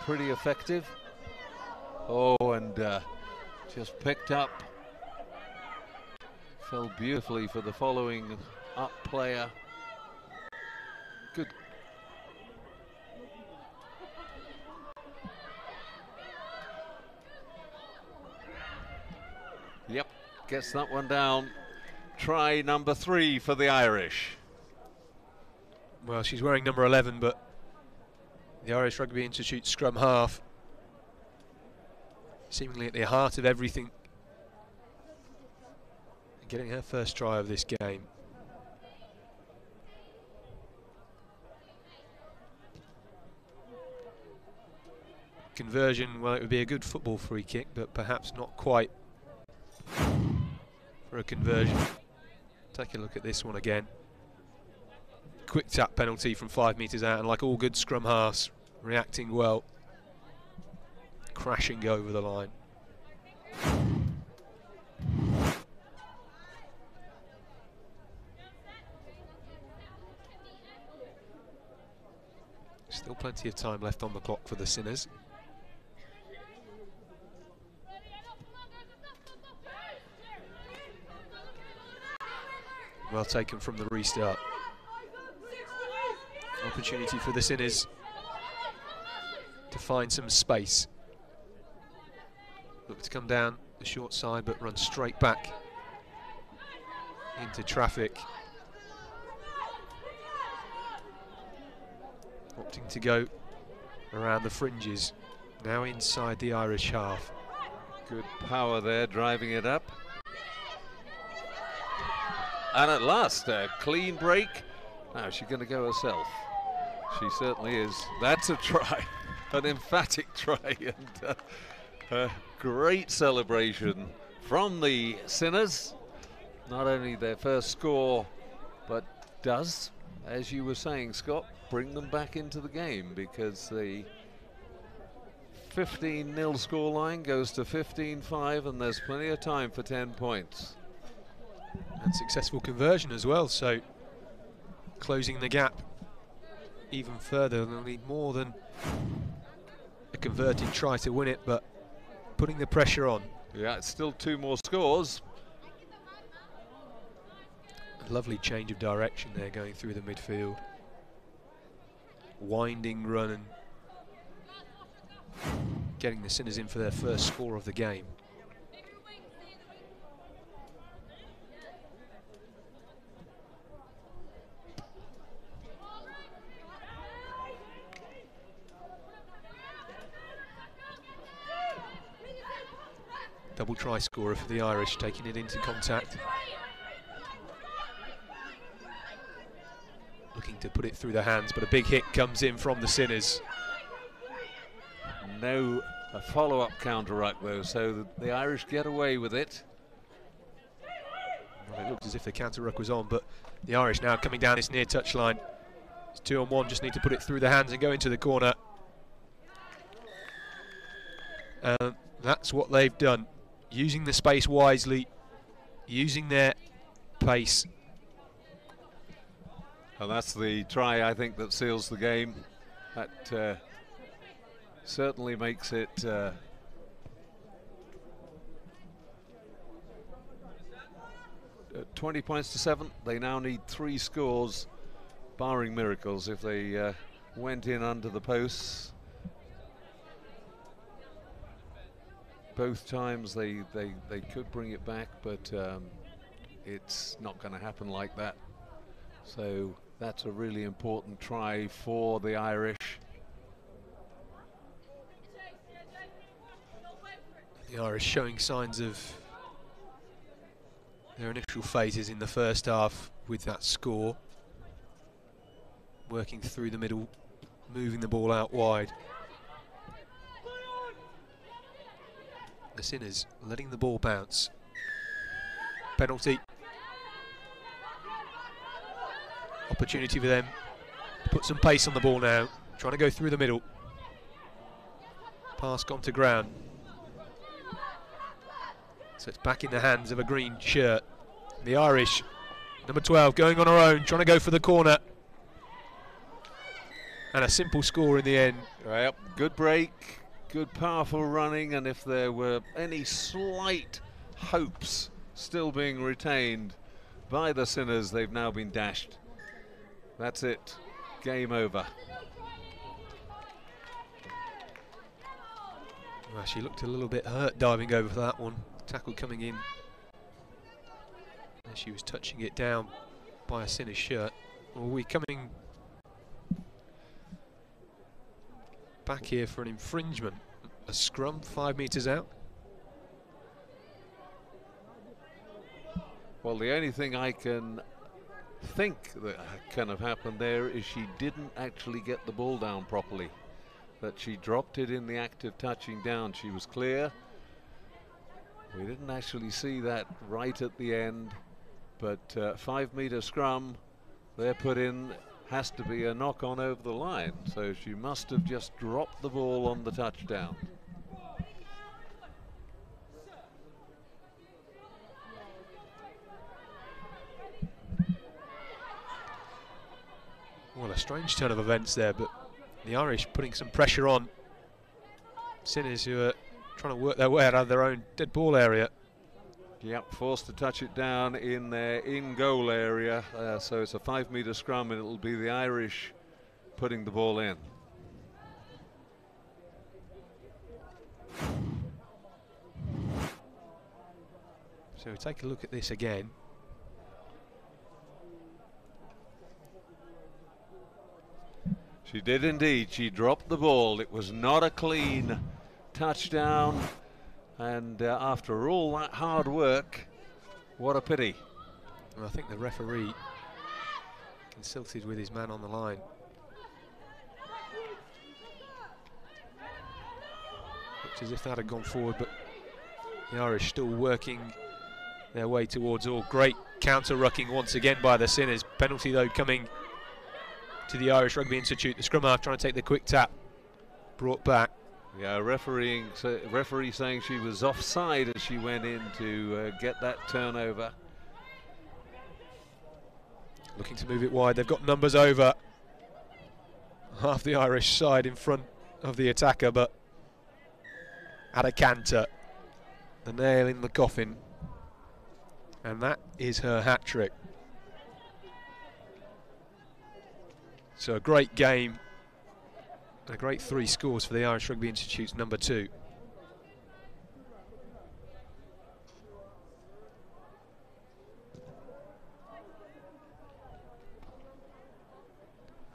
pretty effective. Oh, and just picked up. Fell beautifully for the following up player. Good. Yep, gets that one down. Try number 3 for the Irish.
Well, she's wearing number 11, but the Irish Rugby Institute scrum half seemingly at the heart of everything. Getting her first try of this game. conversion, well, it would be a good football free kick, but perhaps not quite for a conversion. Take a look at this one again. Quick tap penalty from 5 metres out, and like all good scrum halves, reacting well, crashing over the line. Still plenty of time left on the clock for the Sinners. Well taken from the restart. Opportunity for the Sinners to find some space. Look to come down the short side, but run straight back into traffic. Opting to go around the fringes, now inside the Irish half.
Good power there, driving it up. And at last, a clean break. Now she's going to go herself. She certainly is. That's a try, an emphatic try, and a great celebration from the Sinners. Not only their first score, but does, as you were saying, Scott, bring them back into the game, because the 15-0 scoreline goes to 15-5, and there's plenty of time for 10 points.
And successful conversion as well, so closing the gap even further. They'll need more than a converted try to win it, but putting the pressure on.
Yeah, it's still 2 more scores.
A lovely change of direction there going through the midfield. Winding run and getting the Sinners in for their first score of the game. Double try scorer for the Irish, taking it into contact. Looking to put it through the hands, but a big hit comes in from the Sinners.
No follow-up counter-ruck though, so the Irish get away with it.
Well, it looked as if the counter-ruck was on, but the Irish now coming down this near touch line. It's 2-on-1, just need to put it through the hands and go into the corner. And that's what they've done. Using the space wisely, using their pace.
And that's the try, I think, that seals the game. That certainly makes it 20 points to 7. They now need 3 scores, barring miracles, if they went in under the posts. Both times they could bring it back, but it's not going to happen like that. So that's a really important try for the Irish.
The Irish showing signs of their initial phases in the first half with that score. Working through the middle, moving the ball out wide. The Sinners letting the ball bounce. Penalty. Opportunity for them to put some pace on the ball now. Trying to go through the middle. Pass gone to ground. So it's back in the hands of a green shirt. The Irish, number 12, going on her own, trying to go for the corner. And a simple score in the end.
Yep, good break. Good powerful running, and if there were any slight hopes still being retained by the Sinners, they've now been dashed. That's it. Game over.
Well, she looked a little bit hurt diving over for that one. Tackle coming in. And she was touching it down by a Sinners shirt. Well, we're coming back here for an infringement. A scrum 5 metres out.
Well, the only thing I can think that can have happened there is she didn't actually get the ball down properly. but she dropped it in the act of touching down. She was clear. We didn't actually see that right at the end, but 5 metre scrum they're put in has to be a knock on over the line, so she must have just dropped the ball on the touchdown.
Well, a strange turn of events there, but the Irish putting some pressure on Sinners, who are trying to work their way out of their own dead ball area.
Yep, forced to touch it down in their in-goal area, so it's a 5 metre scrum and it'll be the Irish putting the ball in.
So we take a look at this again.
She did indeed. She dropped the ball. It was not a clean touchdown, and after all that hard work, what a pity.
Well, I think the referee consulted with his man on the line. Looks as if that had gone forward, but the Irish still working their way towards all. Great counter-rucking once again by the Sinners. Penalty though coming to the Irish Rugby Institute. The scrum half trying to take the quick tap, brought back.
Yeah, referee saying she was offside as she went in to get that turnover.
Looking to move it wide. They've got numbers over half the Irish side in front of the attacker, but at a canter, the nail in the coffin, and that is her hat-trick. So a great game, a great 3 scores for the Irish Rugby Institute's number 2.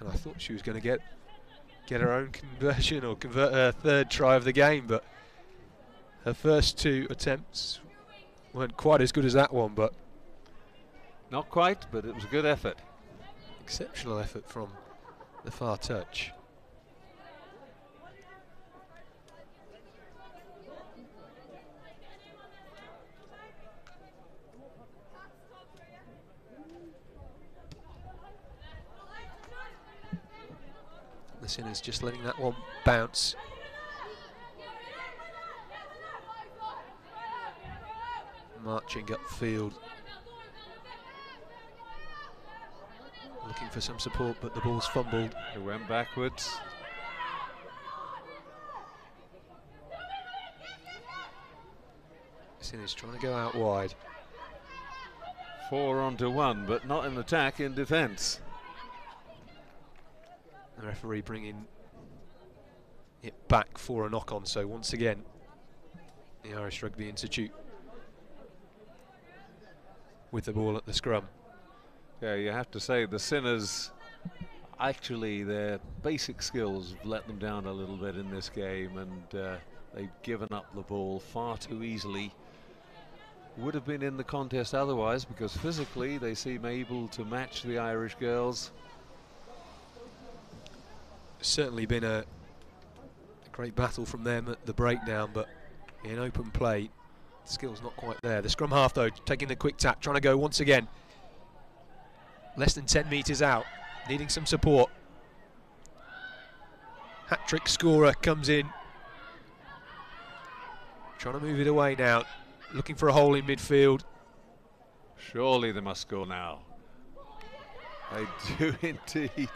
And I thought she was going to get her own conversion or convert her 3rd try of the game, but her first 2 attempts weren't quite as good as that one. But
not quite, but it was a good effort.
Exceptional effort from the far touch. The Sinners just letting that one bounce. Marching upfield, looking for some support, but the ball's fumbled.
It went backwards.
Sinners trying to go out wide.
4 onto 1, but not in attack, in defence.
The referee bringing it back for a knock-on, so once again the Irish Rugby Institute with the ball at the scrum.
Yeah, you have to say the Sinners, actually their basic skills have let them down a little bit in this game, and they've given up the ball far too easily. Would have been in the contest otherwise, because physically they seem able to match the Irish girls.
Certainly been a great battle from them at the breakdown, but in open play, the skill's not quite there. The scrum half though, taking the quick tap, trying to go once again. Less than 10 metres out, needing some support. Hat-trick scorer comes in. Trying to move it away now, looking for a hole in midfield.
Surely they must score now. They do indeed.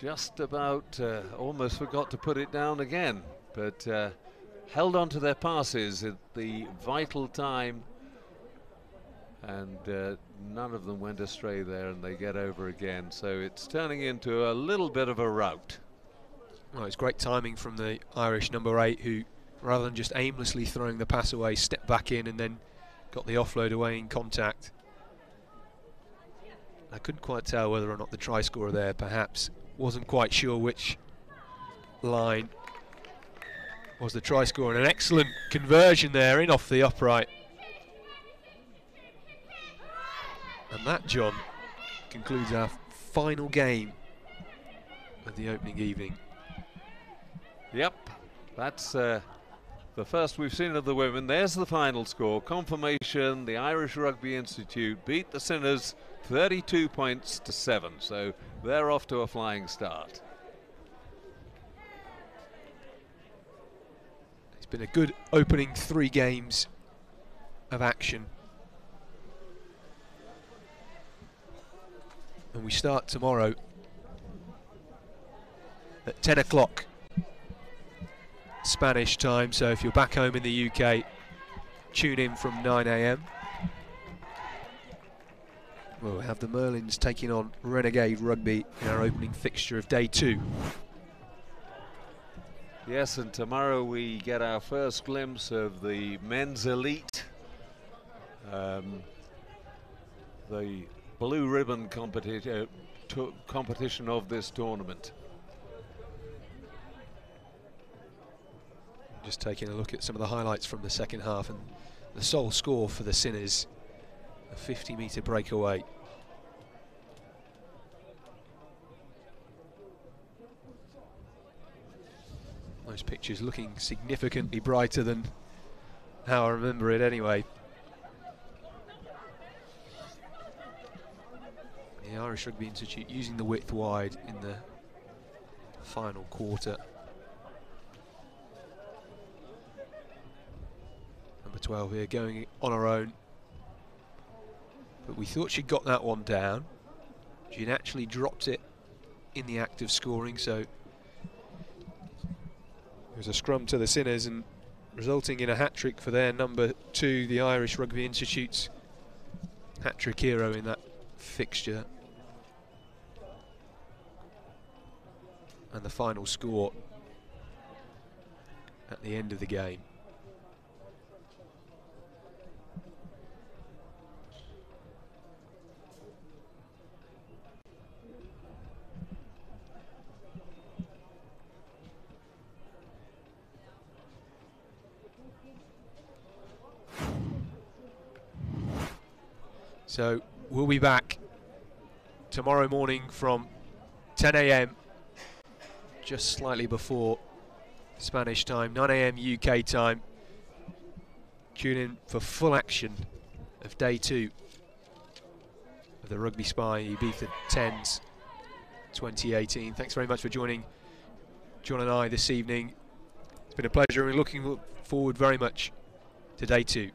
Just about almost forgot to put it down again, but held on to their passes at the vital time, and none of them went astray there, and they get over again. So it's turning into a little bit of a rout.
Well, it's great timing from the Irish number 8, who, rather than just aimlessly throwing the pass away, stepped back in and then got the offload away in contact. I couldn't quite tell whether or not the try scorer there perhaps wasn't quite sure which line was the try scorer. An excellent conversion there in off the upright. And that, John, concludes our final game of the opening evening.
Yep, that's the first we've seen of the women. There's the final score. Confirmation, the Irish Rugby Institute beat the Sinners 32 points to 7. So they're off to a flying start.
It's been a good opening 3 games of action. And we start tomorrow at 10 o'clock Spanish time, so if you're back home in the UK, tune in from 9 AM. We'll have the Merlins taking on Renegade Rugby in our opening fixture of day 2.
Yes, and tomorrow we get our first glimpse of the men's elite, the blue ribbon competition of this tournament.
Just taking a look at some of the highlights from the second half, and the sole score for the Sinners, a 50-metre breakaway. Those pictures looking significantly brighter than how I remember it anyway. The Irish Rugby Institute using the width wide in the final quarter. Number 12 here going on her own, but we thought she'd got that one down. She'd actually dropped it in the act of scoring, so it was a scrum to the Sinners, and resulting in a hat-trick for their number 2, the Irish Rugby Institute's hat-trick hero in that fixture. And the final score at the end of the game. So we'll be back tomorrow morning from 10 AM, just slightly before Spanish time, 9 AM UK time. Tune in for full action of day 2 of the RugbySpy Ibiza 10's 2018. Thanks very much for joining John and I this evening. It's been a pleasure, and we're looking forward very much to day 2.